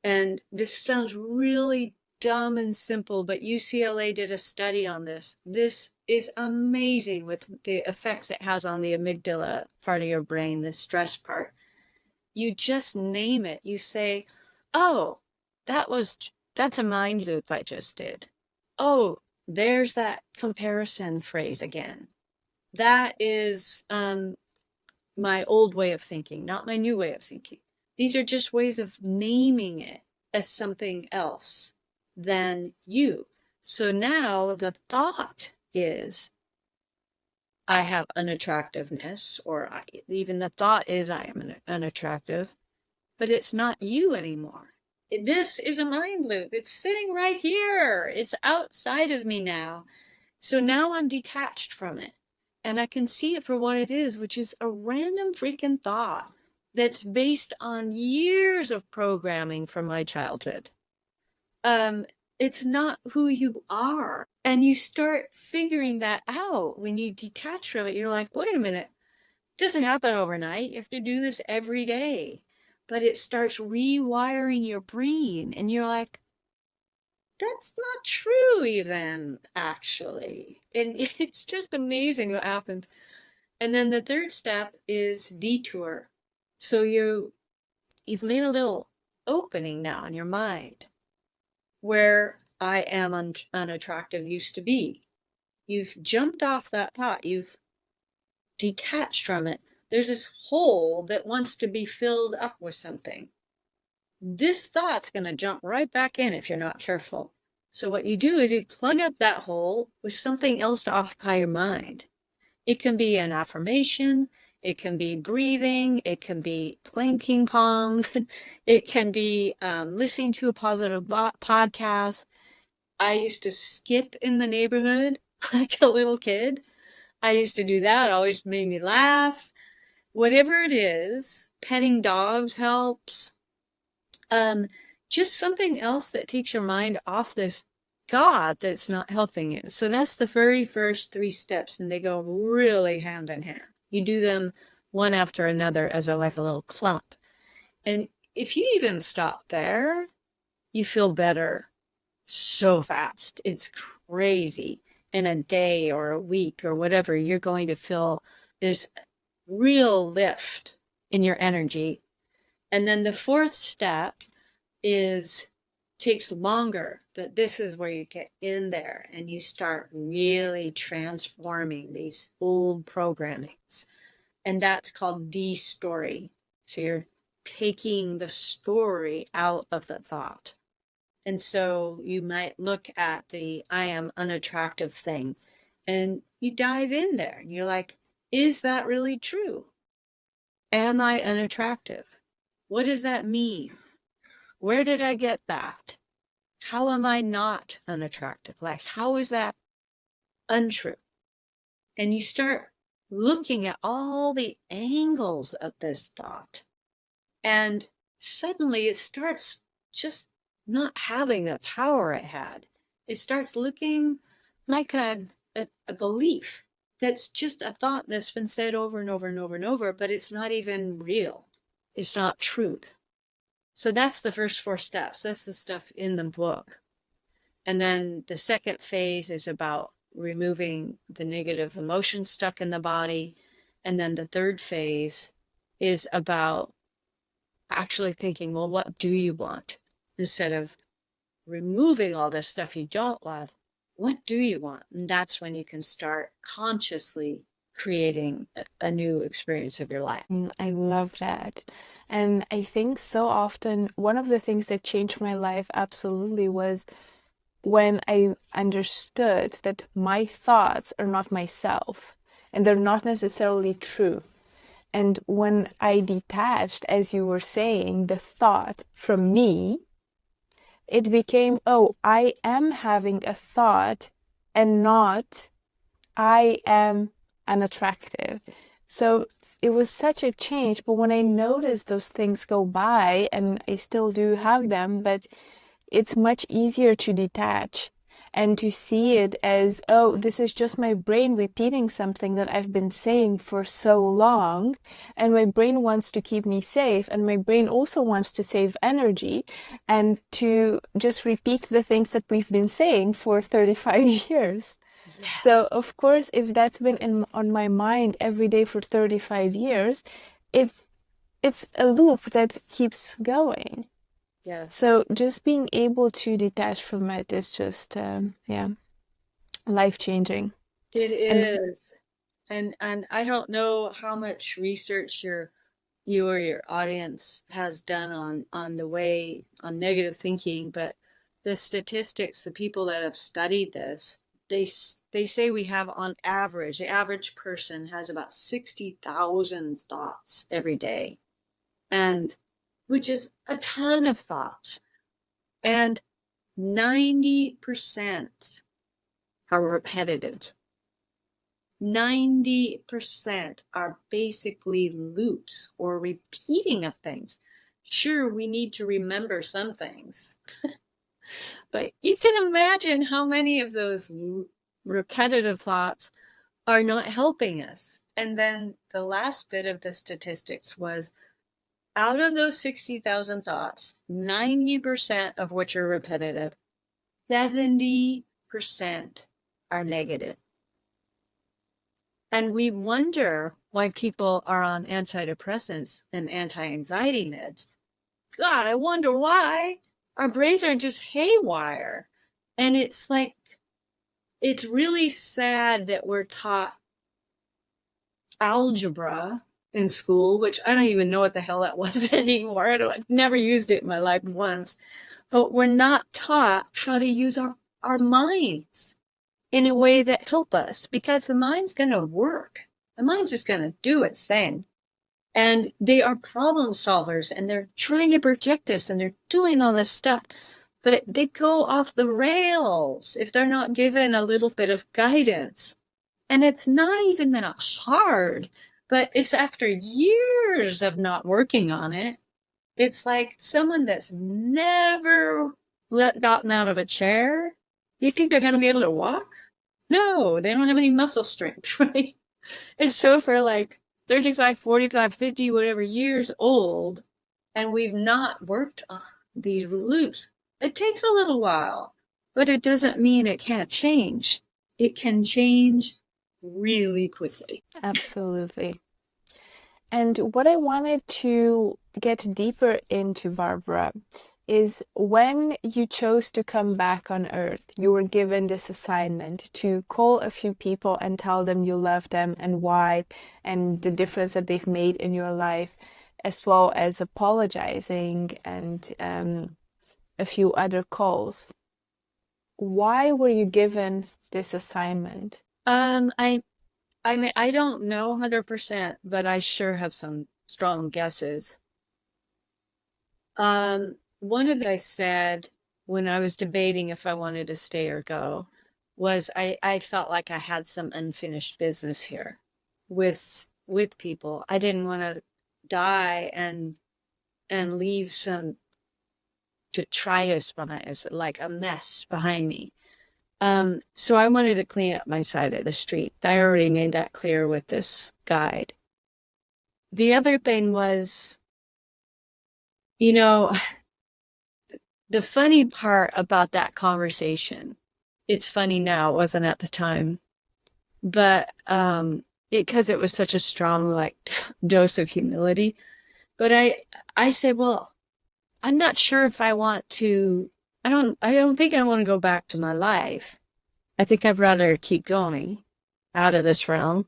And this sounds really dumb and simple, but UCLA did a study on this. This is amazing with the effects it has on the amygdala part of your brain, the stress part. You just name it. You say, oh, that's a mind loop I just did. Oh, there's that comparison phrase again. That is my old way of thinking, not my new way of thinking. These are just ways of naming it as something else than you. So now the thought is, I have unattractiveness, or even the thought is, I am unattractive, but it's not you anymore. This is a mind loop. It's sitting right here. It's outside of me now. So now I'm detached from it. And I can see it for what it is, which is a random freaking thought that's based on years of programming from my childhood. It's not who you are. And you start figuring that out when you detach from it. You're like, wait a minute, it doesn't happen overnight. You have to do this every day. But it starts rewiring your brain. And you're like, that's not true even, actually. And it's just amazing what happens. And then the third step is detour. So you've made a little opening now in your mind where I am unattractive used to be. You've jumped off that thought. You've detached from it. There's this hole that wants to be filled up with something. This thought's going to jump right back in if you're not careful. So what you do is you plug up that hole with something else to occupy your mind. It can be an affirmation, it can be breathing, it can be playing ping pong, it can be listening to a positive podcast. I used to skip in the neighborhood like a little kid. I used to do that. It always made me laugh. Whatever it is, petting dogs helps. Um, just something else that takes your mind off this God that's not helping you. So that's the very first three steps, and they go really hand in hand. You do them one after another as like a little clump. And if you even stop there, you feel better so fast. It's crazy. In a day or a week or whatever, you're going to feel this real lift in your energy. And then the fourth step is takes longer, but this is where you get in there and you start really transforming these old programmings. And that's called de-story. So you're taking the story out of the thought. And so you might look at the I am unattractive thing and you dive in there and you're like, is that really true? Am I unattractive? What does that mean? Where did I get that? How am I not unattractive? Like, how is that untrue? And you start looking at all the angles of this thought. And suddenly it starts just not having the power it had. It starts looking like a belief that's just a thought that's been said over and over and over and over, but it's not even real. It's not truth. So that's the first four steps. That's the stuff in the book. And then the second phase is about removing the negative emotions stuck in the body. And then the third phase is about actually thinking, well, what do you want? Instead of removing all this stuff you don't want, what do you want? And that's when you can start consciously creating a new experience of your life. I love that. And I think so often one of the things that changed my life absolutely was when I understood that my thoughts are not myself and they're not necessarily true. And when I detached, as you were saying, the thought from me, it became, oh, I am having a thought and not I am unattractive. So it was such a change. But when I noticed those things go by, and I still do have them, but it's much easier to detach and to see it as, oh, this is just my brain repeating something that I've been saying for so long. And my brain wants to keep me safe. And my brain also wants to save energy and to just repeat the things that we've been saying for 35 years. So, Yes. of course, if that's been on my mind every day for 35 years, it it's a loop that keeps going. Yes. So just being able to detach from it is just, yeah, life changing. It And is. And I don't know how much research you or your audience has done on the way on negative thinking, but the statistics, the people that have studied this, they say we have on average, the average person has about 60,000 thoughts every day, and which is a ton of thoughts, and 90% are repetitive. 90% are basically loops or repeating of things. Sure, we need to remember some things, but you can imagine how many of those repetitive thoughts are not helping us. And then the last bit of the statistics was out of those 60,000 thoughts, 90% of which are repetitive, 70% are negative. And we wonder why people are on antidepressants and anti-anxiety meds. God, I wonder why. Our brains are just haywire. And it's like, it's really sad that we're taught algebra in school, which I don't even know what the hell that was anymore. I've never used it in my life once. But we're not taught how to use our minds in a way that help us, because the mind's going to work. The mind's just going to do its thing. And they are problem solvers, and they're trying to protect us, and they're doing all this stuff. But they go off the rails if they're not given a little bit of guidance. And it's not even that hard, but it's after years of not working on it. It's like someone that's never gotten out of a chair. You think they're going to be able to walk? No, they don't have any muscle strength, right? And so for like 35, 45, 50, whatever years old, and we've not worked on these loops, it takes a little while, but it doesn't mean it can't change. It can change really quickly. absolutely. And what I wanted to get deeper into, Barbara, is when you chose to come back on Earth, you were given this assignment to call a few people and tell them you love them and why, and the difference that they've made in your life, as well as apologizing and a few other calls. Why were you given this assignment? I mean, I don't know 100%, but I sure have some strong guesses. One of the I said when I was debating if I wanted to stay or go was I felt like I had some unfinished business here with people. I didn't want to die and leave some detritus behind us, like a mess behind me. So I wanted to clean up my side of the street. I already made that clear with this guide. The other thing was, you know, the funny part about that conversation, it's funny now, it wasn't at the time, but because it was such a strong like dose of humility. But I said, well, I'm not sure if I want to. I don't think I want to go back to my life. I think I'd rather keep going out of this realm.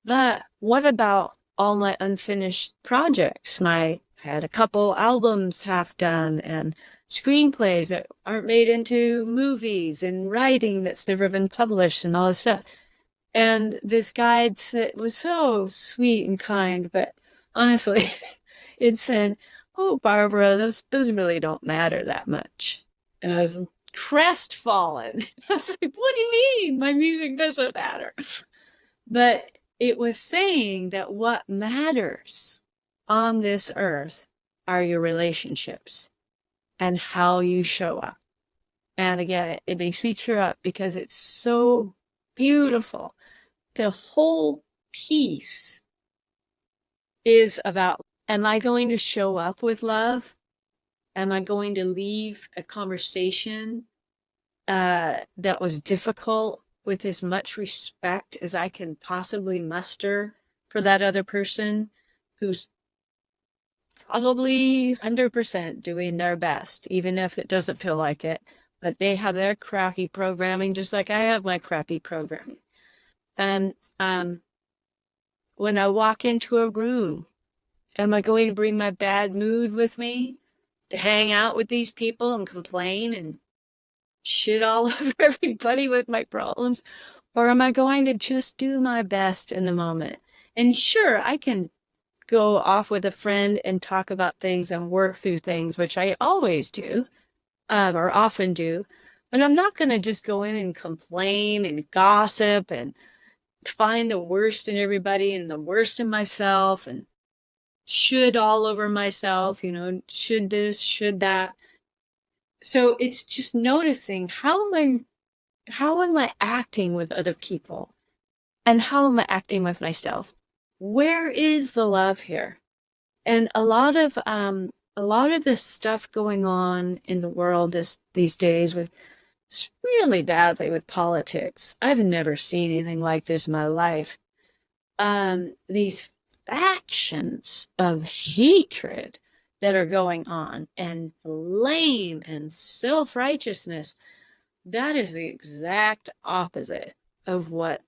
But what about all my unfinished projects? I had a couple albums half done and screenplays that aren't made into movies and writing that's never been published and all this stuff. And this guide was so sweet and kind, but honestly, it said, "Oh, Barbara, those really don't matter that much." And I was crestfallen. I was like, "What do you mean? My music doesn't matter?" But it was saying that what matters on this earth are your relationships and how you show up. And again, it makes me tear up because it's so beautiful. The whole piece is about, am I going to show up with love? Am I going to leave a conversation that was difficult with as much respect as I can possibly muster for that other person who's probably 100% doing their best, even if it doesn't feel like it? But they have their crappy programming just like I have my crappy programming. And when I walk into a room, am I going to bring my bad mood with me to hang out with these people and complain and shit all over everybody with my problems? Or am I going to just do my best in the moment? And sure, I can go off with a friend and talk about things and work through things, which I always do, or often do. But I'm not going to just go in and complain and gossip and find the worst in everybody and the worst in myself and should all over myself, should this, should that. So it's just noticing how am I acting with other people and how am I acting with myself? Where is the love here? And a lot of this stuff going on in the world these days with really badly with politics. I've never seen anything like this in my life. These factions of hatred that are going on and blame and self-righteousness, that is the exact opposite of what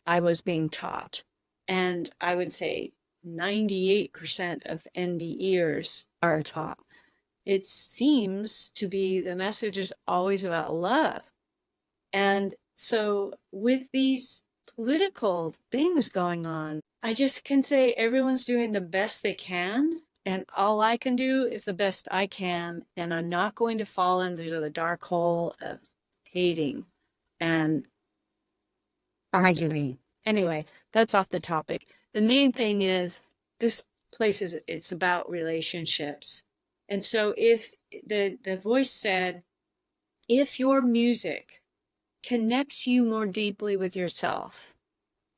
I was being taught. And I would say 98% of NDEers are taught. It seems to be the message is always about love. And so with these political things going on, I just can say everyone's doing the best they can. And all I can do is the best I can. And I'm not going to fall into the dark hole of hating and arguing. Anyway, that's off the topic. The main thing is this place it's about relationships. And so if the voice said, if your music connects you more deeply with yourself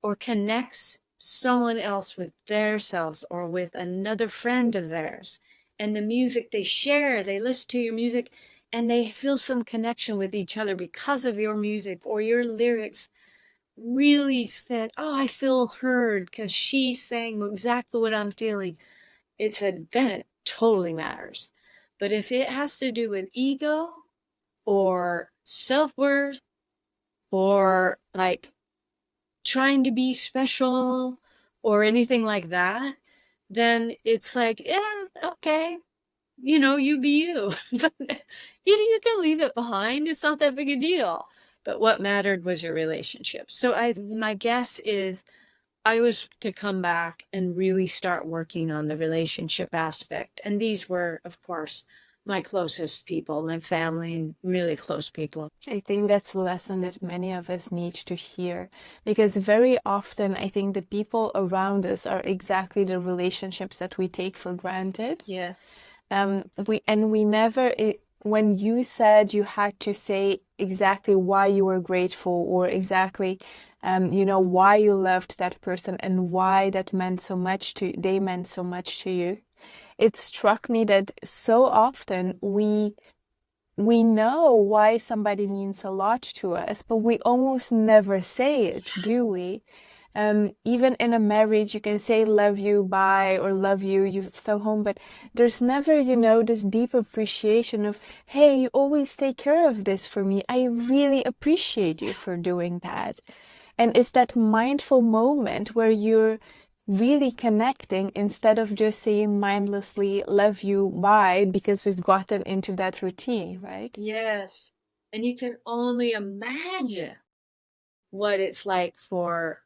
or connects someone else with their selves or with another friend of theirs, and the music they share, they listen to your music and they feel some connection with each other because of your music or your lyrics really said, oh, I feel heard because she's saying exactly what I'm feeling. Then it totally matters. But if it has to do with ego or self-worth or like trying to be special or anything like that, then it's like, yeah, okay, you be you. You can leave it behind. It's not that big a deal. But what mattered was your relationship. So my guess is I was to come back and really start working on the relationship aspect. And these were, of course, my closest people, my family, and really close people. I think that's a lesson that many of us need to hear because very often I think the people around us are exactly the relationships that we take for granted. Yes. We never, when you said you had to say exactly why you were grateful or exactly, why you loved that person and why they meant so much to you, it struck me that so often we know why somebody means a lot to us, but we almost never say it, do we? Even in a marriage, you can say love you, bye, or love you, you so home, but there's never, this deep appreciation of, hey, you always take care of this for me. I really appreciate you for doing that. And it's that mindful moment where you're really connecting instead of just saying mindlessly, love you, bye, because we've gotten into that routine, right? Yes. And you can only imagine what it's like for,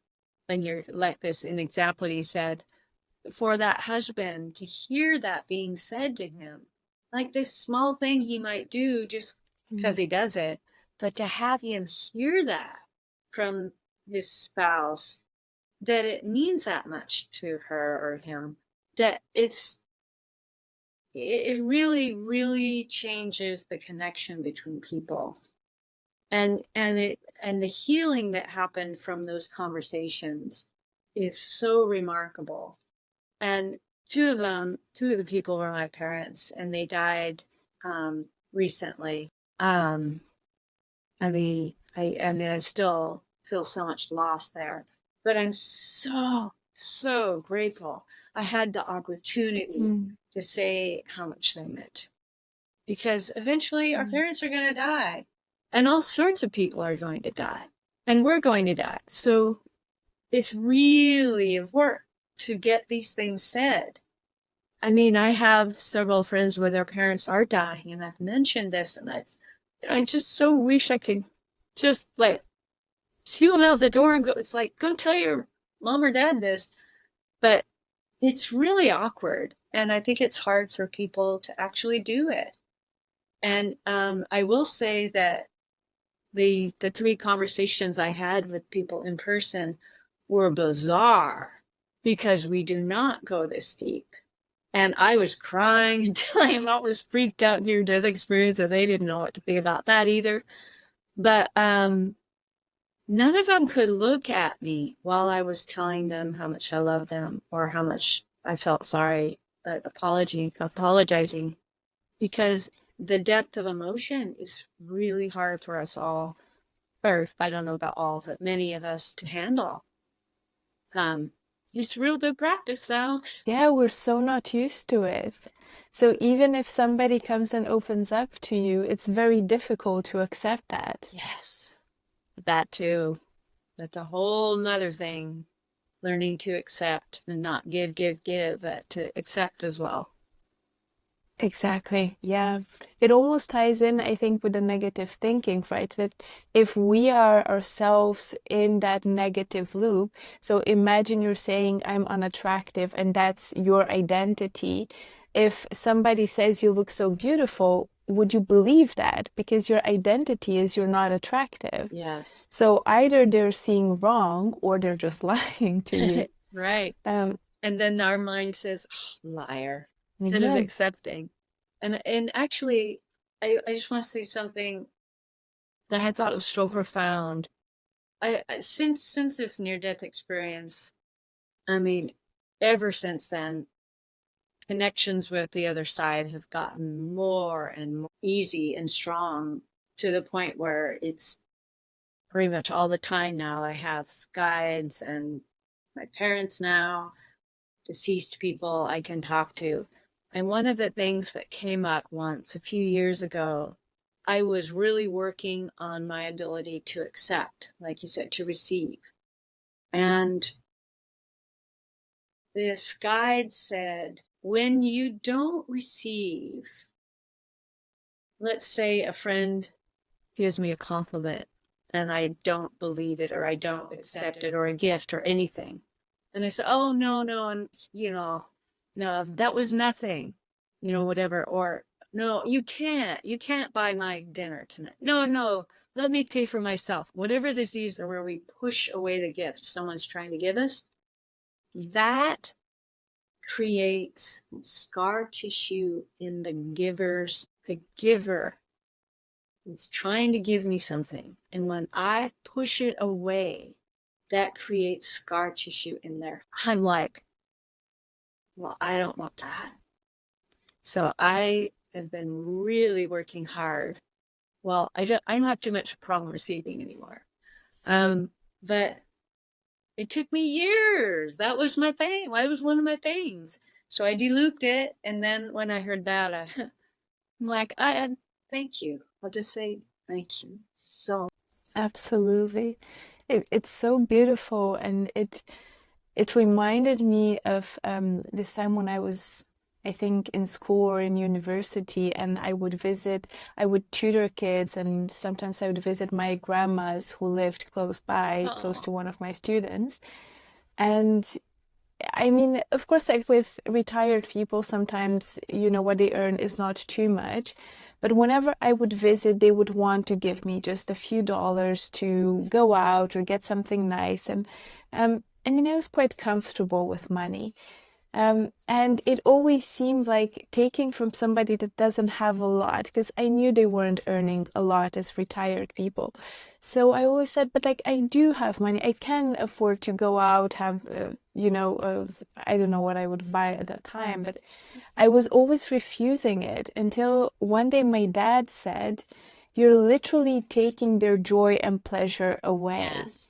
when you're like this, an example you said, for that husband to hear that being said to him, like this small thing he might do just because he does it, but to have him hear that from his spouse, that it means that much to her or him, that it really, really changes the connection between people. And the healing that happened from those conversations is so remarkable. And two of the people were my parents, and they died recently. I still feel so much loss there, but I'm so grateful I had the opportunity to say how much they meant, because eventually our parents are going to die, and all sorts of people are going to die, and we're going to die. So it's really important to get these things said. I mean, I have several friends where their parents are dying, and I've mentioned this, and I just so wish I could just like shoo them out the door and go. It's like, go tell your mom or dad this, but it's really awkward, and I think it's hard for people to actually do it. And I will say that the three conversations I had with people in person were bizarre, because we do not go this deep. And I was crying and telling them I was freaked out near death experience, and they didn't know what to think about that either. But none of them could look at me while I was telling them how much I love them or how much I felt sorry, apologizing, because the depth of emotion is really hard for us all, or I don't know about all, but many of us to handle. It's real good practice, though. Yeah, we're so not used to it. So even if somebody comes and opens up to you, it's very difficult to accept that. Yes, that too. That's a whole nother thing. Learning to accept and not give, but to accept as well. Exactly. Yeah. It almost ties in, I think, with the negative thinking, right? That if we are ourselves in that negative loop, so imagine you're saying, I'm unattractive, and that's your identity. If somebody says you look so beautiful, would you believe that? Because your identity is you're not attractive. Yes. So either they're seeing wrong or they're just lying to you. Right. And then our mind says, oh, liar, instead of Yeah. accepting. And actually, I just want to say something that I thought was so profound. Since this near-death experience, I mean, ever since then, connections with the other side have gotten more and more easy and strong, to the point where it's pretty much all the time now. I have guides and my parents now, deceased people I can talk to. And one of the things that came up once a few years ago, I was really working on my ability to accept, like you said, to receive. And this guide said, when you don't receive, let's say a friend gives me a compliment and I don't believe it, or I don't accept it, or a gift or anything. And I say, oh, no, and, no, that was nothing, whatever. Or, no, you can't buy my dinner tonight. No, let me pay for myself. Whatever this is, or where we push away the gift someone's trying to give us, that creates scar tissue in the giver is trying to give me something. And when I push it away, that creates scar tissue in there. I'm like, well, I don't want that. So I have been really working hard. Well, I don't have too much problem receiving anymore. But it took me years. That was my thing. That was one of my things. So I delooped it. And then when I heard that, I'm like, thank you. I'll just say thank you so. Absolutely. It's so beautiful, and it reminded me of this time when I was, I think, in school or in university, and I would tutor kids, and sometimes I would visit my grandmas who lived close by, close Oh, to one of my students. And I mean, of course, like with retired people, sometimes, what they earn is not too much. But whenever I would visit, they would want to give me just a few dollars to go out or get something nice. And I mean, I was quite comfortable with money. And it always seemed like taking from somebody that doesn't have a lot, because I knew they weren't earning a lot as retired people. So I always said, but like, I do have money. I can afford to go out, have, I don't know what I would buy at that time, but I was always refusing it until one day my dad said, "You're literally taking their joy and pleasure away." yes.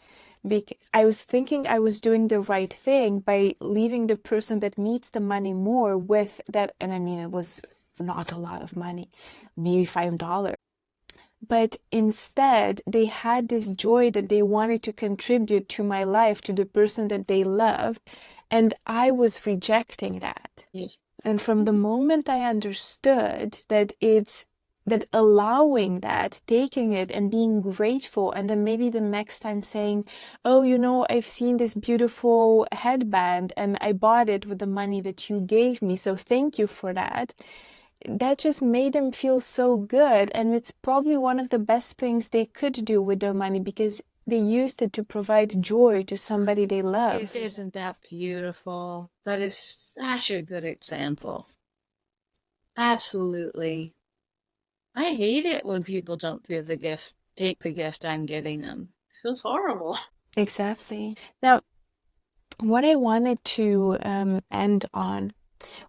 I was thinking I was doing the right thing by leaving the person that needs the money more with that. And I mean, it was not a lot of money, maybe $5. But instead, they had this joy that they wanted to contribute to my life, to the person that they loved. And I was rejecting that. Yeah. And from the moment I understood that it's that allowing that, taking it and being grateful, and then maybe the next time saying, "Oh, I've seen this beautiful headband and I bought it with the money that you gave me, so thank you for that." That just made them feel so good. And it's probably one of the best things they could do with their money because they used it to provide joy to somebody they loved. Isn't that beautiful? That is such a good example. Absolutely. I hate it when people don't give the gift, take the gift I'm giving them. It feels horrible. Exactly. Now, what I wanted to end on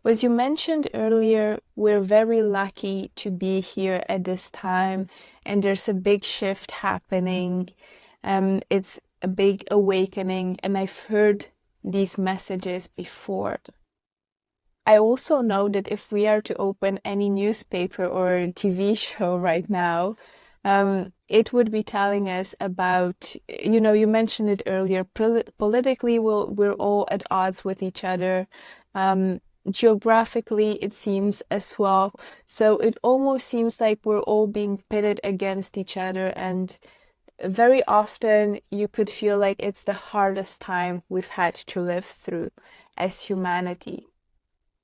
was you mentioned earlier we're very lucky to be here at this time, and there's a big shift happening. It's a big awakening, and I've heard these messages before. I also know that if we are to open any newspaper or TV show right now, it would be telling us about, you mentioned it earlier, politically, we're all at odds with each other. Geographically, it seems as well. So it almost seems like we're all being pitted against each other. And very often you could feel like it's the hardest time we've had to live through as humanity.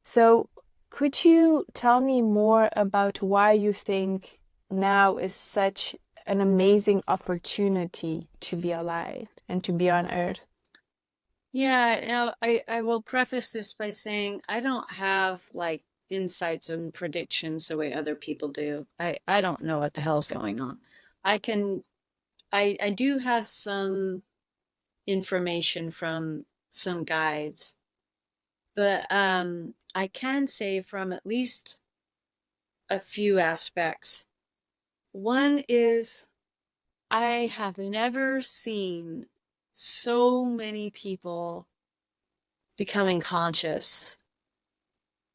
So, could you tell me more about why you think now is such an amazing opportunity to be alive and to be on Earth? Yeah, now I will preface this by saying I don't have like insights and predictions the way other people do. I don't know what the hell's going on. I can I do have some information from some guides, but I can say from at least a few aspects. One is I have never seen so many people becoming conscious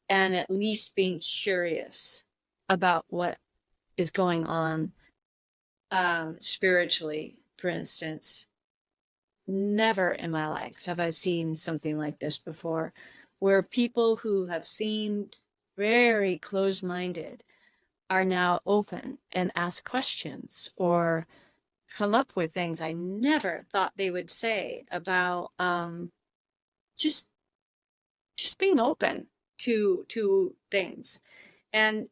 and at least being curious about what is going on spiritually, for instance. Never in my life have I seen something like this before, where people who have seemed very closed minded are now open and ask questions or come up with things I never thought they would say about just just being open to things. And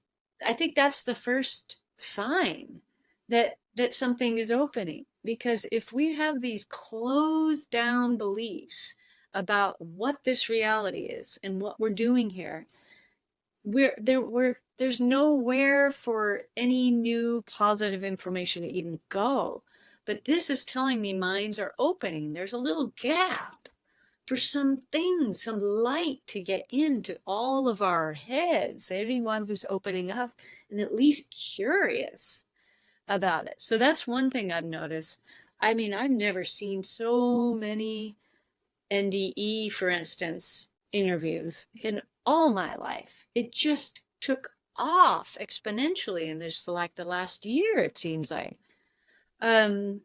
I think that's the first sign that something is opening, because if we have these closed down beliefs about what this reality is and what we're doing here, there's nowhere for any new positive information to even go. But this is telling me minds are opening. There's a little gap for some things, some light to get into all of our heads, anyone who's opening up and at least curious about it. So that's one thing I've noticed. I mean, I've never seen so many NDE, for instance, interviews in all my life. It just took off exponentially in this, like the last year, it seems like. Um,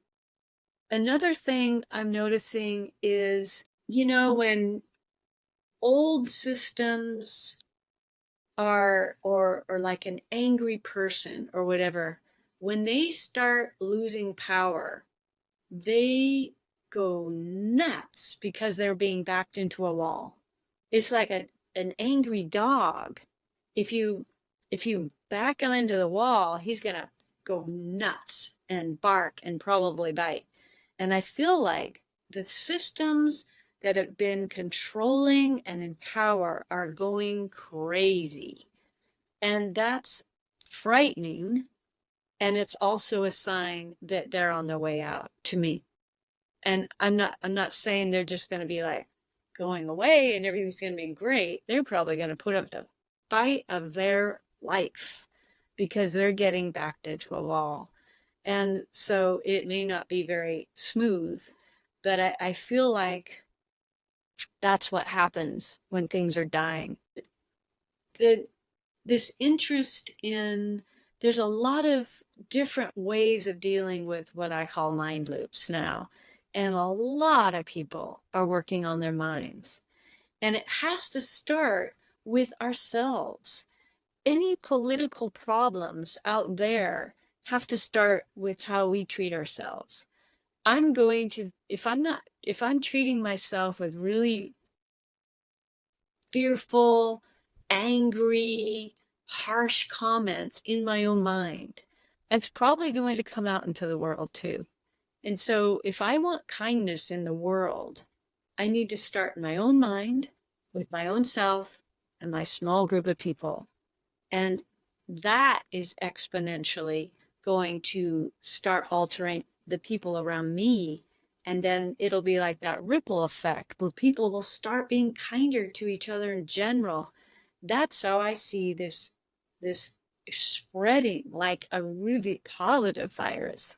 Another thing I'm noticing is, when old systems or like an angry person or whatever, when they start losing power, they go nuts because they're being backed into a wall. It's like an angry dog. If you if you back him into the wall, he's gonna go nuts and bark and probably bite. And I feel like the systems that have been controlling and in power are going crazy. And that's frightening. And it's also a sign that they're on their way out to me. And I'm not saying they're just going to be like going away and everything's going to be great. They're probably going to put up the fight of their life because they're getting backed into a wall. And so it may not be very smooth, but I feel like that's what happens when things are dying. The, this interest in, there's a lot of different ways of dealing with what I call mind loops now. And a lot of people are working on their minds. And it has to start with ourselves. Any political problems out there have to start with how we treat ourselves. I'm going to, if I'm treating myself with really fearful, angry, harsh comments in my own mind, it's probably going to come out into the world too. And so if I want kindness in the world, I need to start in my own mind, with my own self, and my small group of people. And that is exponentially going to start altering the people around me. And then it'll be like that ripple effect where people will start being kinder to each other in general. That's how I see this spreading like a really positive virus.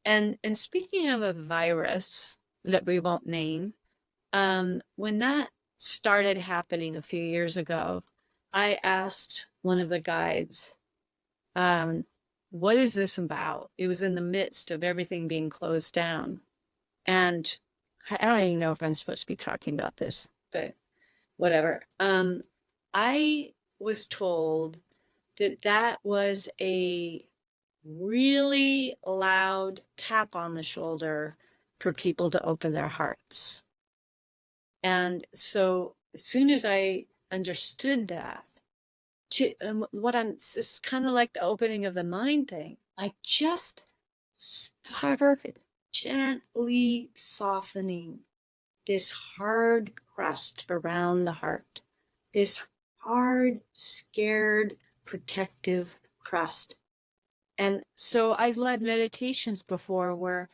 And speaking of a virus that we won't name, when that started happening a few years ago, I asked one of the guides, um, what is this about? It was in the midst of everything being closed down. And I don't even know if I'm supposed to be talking about this, but whatever. I was told that that was a really loud tap on the shoulder for people to open their hearts. And so as soon as I understood that, what I'm, it's kind of like the opening of the mind thing. I just started gently softening this hard crust around the heart, this hard, scared, protective crust. And so I've led meditations before where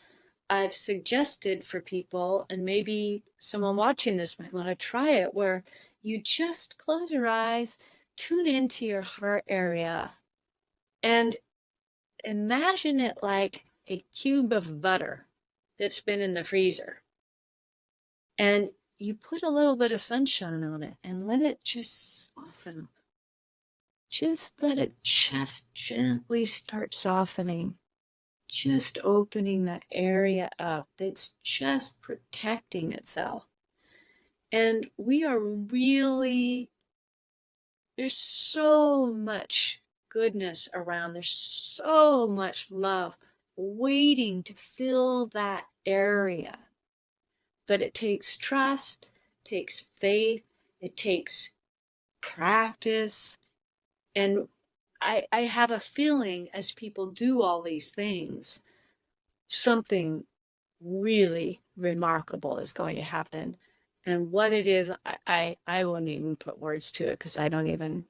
I've suggested for people, and maybe someone watching this might want to try it, where you just close your eyes, tune into your heart area, and imagine it like a cube of butter that's been in the freezer. And you put a little bit of sunshine on it and let it just soften. Just let it just gently start softening. Just opening that area up that's just protecting itself. And we are really, there's so much goodness around, there's so much love waiting to fill that area. But it takes trust, takes faith, it takes practice. And I have a feeling as people do all these things, something really remarkable is going to happen. And what it is, I won't even put words to it because I don't even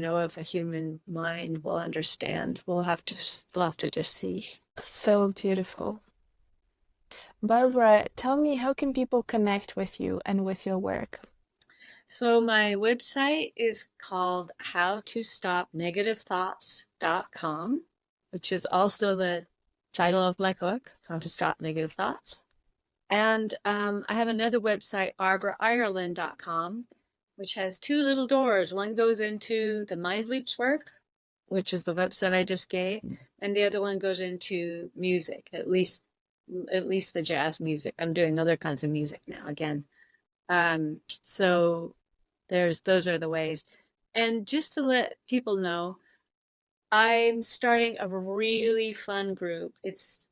know if a human mind will understand. We'll have to just see. So beautiful. Barbara, tell me, how can people connect with you and with your work? So my website is called howtostopnegativethougts.com, which is also the title of my book, How to Stop Negative Thoughts. And I have another website, barbaraireland.com, which has two little doors. One goes into the mind loops work, which is the website I just gave, and the other one goes into music, at least the jazz music. I'm doing other kinds of music now again. So those are the ways. And just to let people know, I'm starting a really fun group.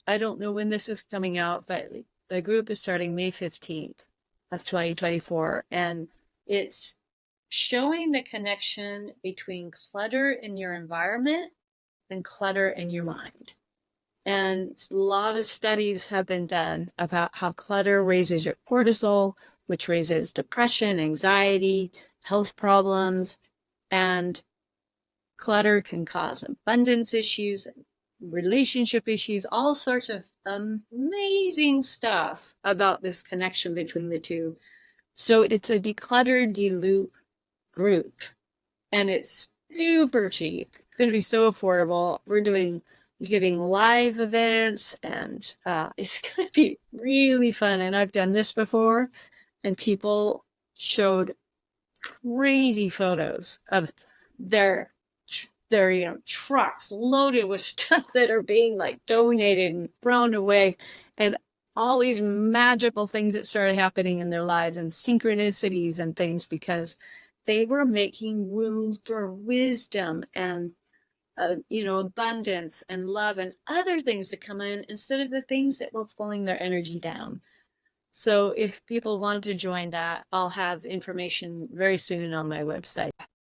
I don't know when this is coming out, but the group is starting May 15th of 2024. And it's showing the connection between clutter in your environment and clutter in your mind. And a lot of studies have been done about how clutter raises your cortisol, which raises depression, anxiety, health problems, and clutter can cause abundance issues, relationship issues, all sorts of amazing stuff about this connection between the two. So it's a declutter, deloop group, and it's super cheap. It's going to be so affordable. We're giving live events, and it's going to be really fun. And I've done this before, and people showed crazy photos of their trucks loaded with stuff that are being like donated and thrown away, and all these magical things that started happening in their lives, and synchronicities and things, because they were making room for wisdom and abundance and love and other things to come in instead of the things that were pulling their energy down. So if people want to join that, I'll have information very soon on my website.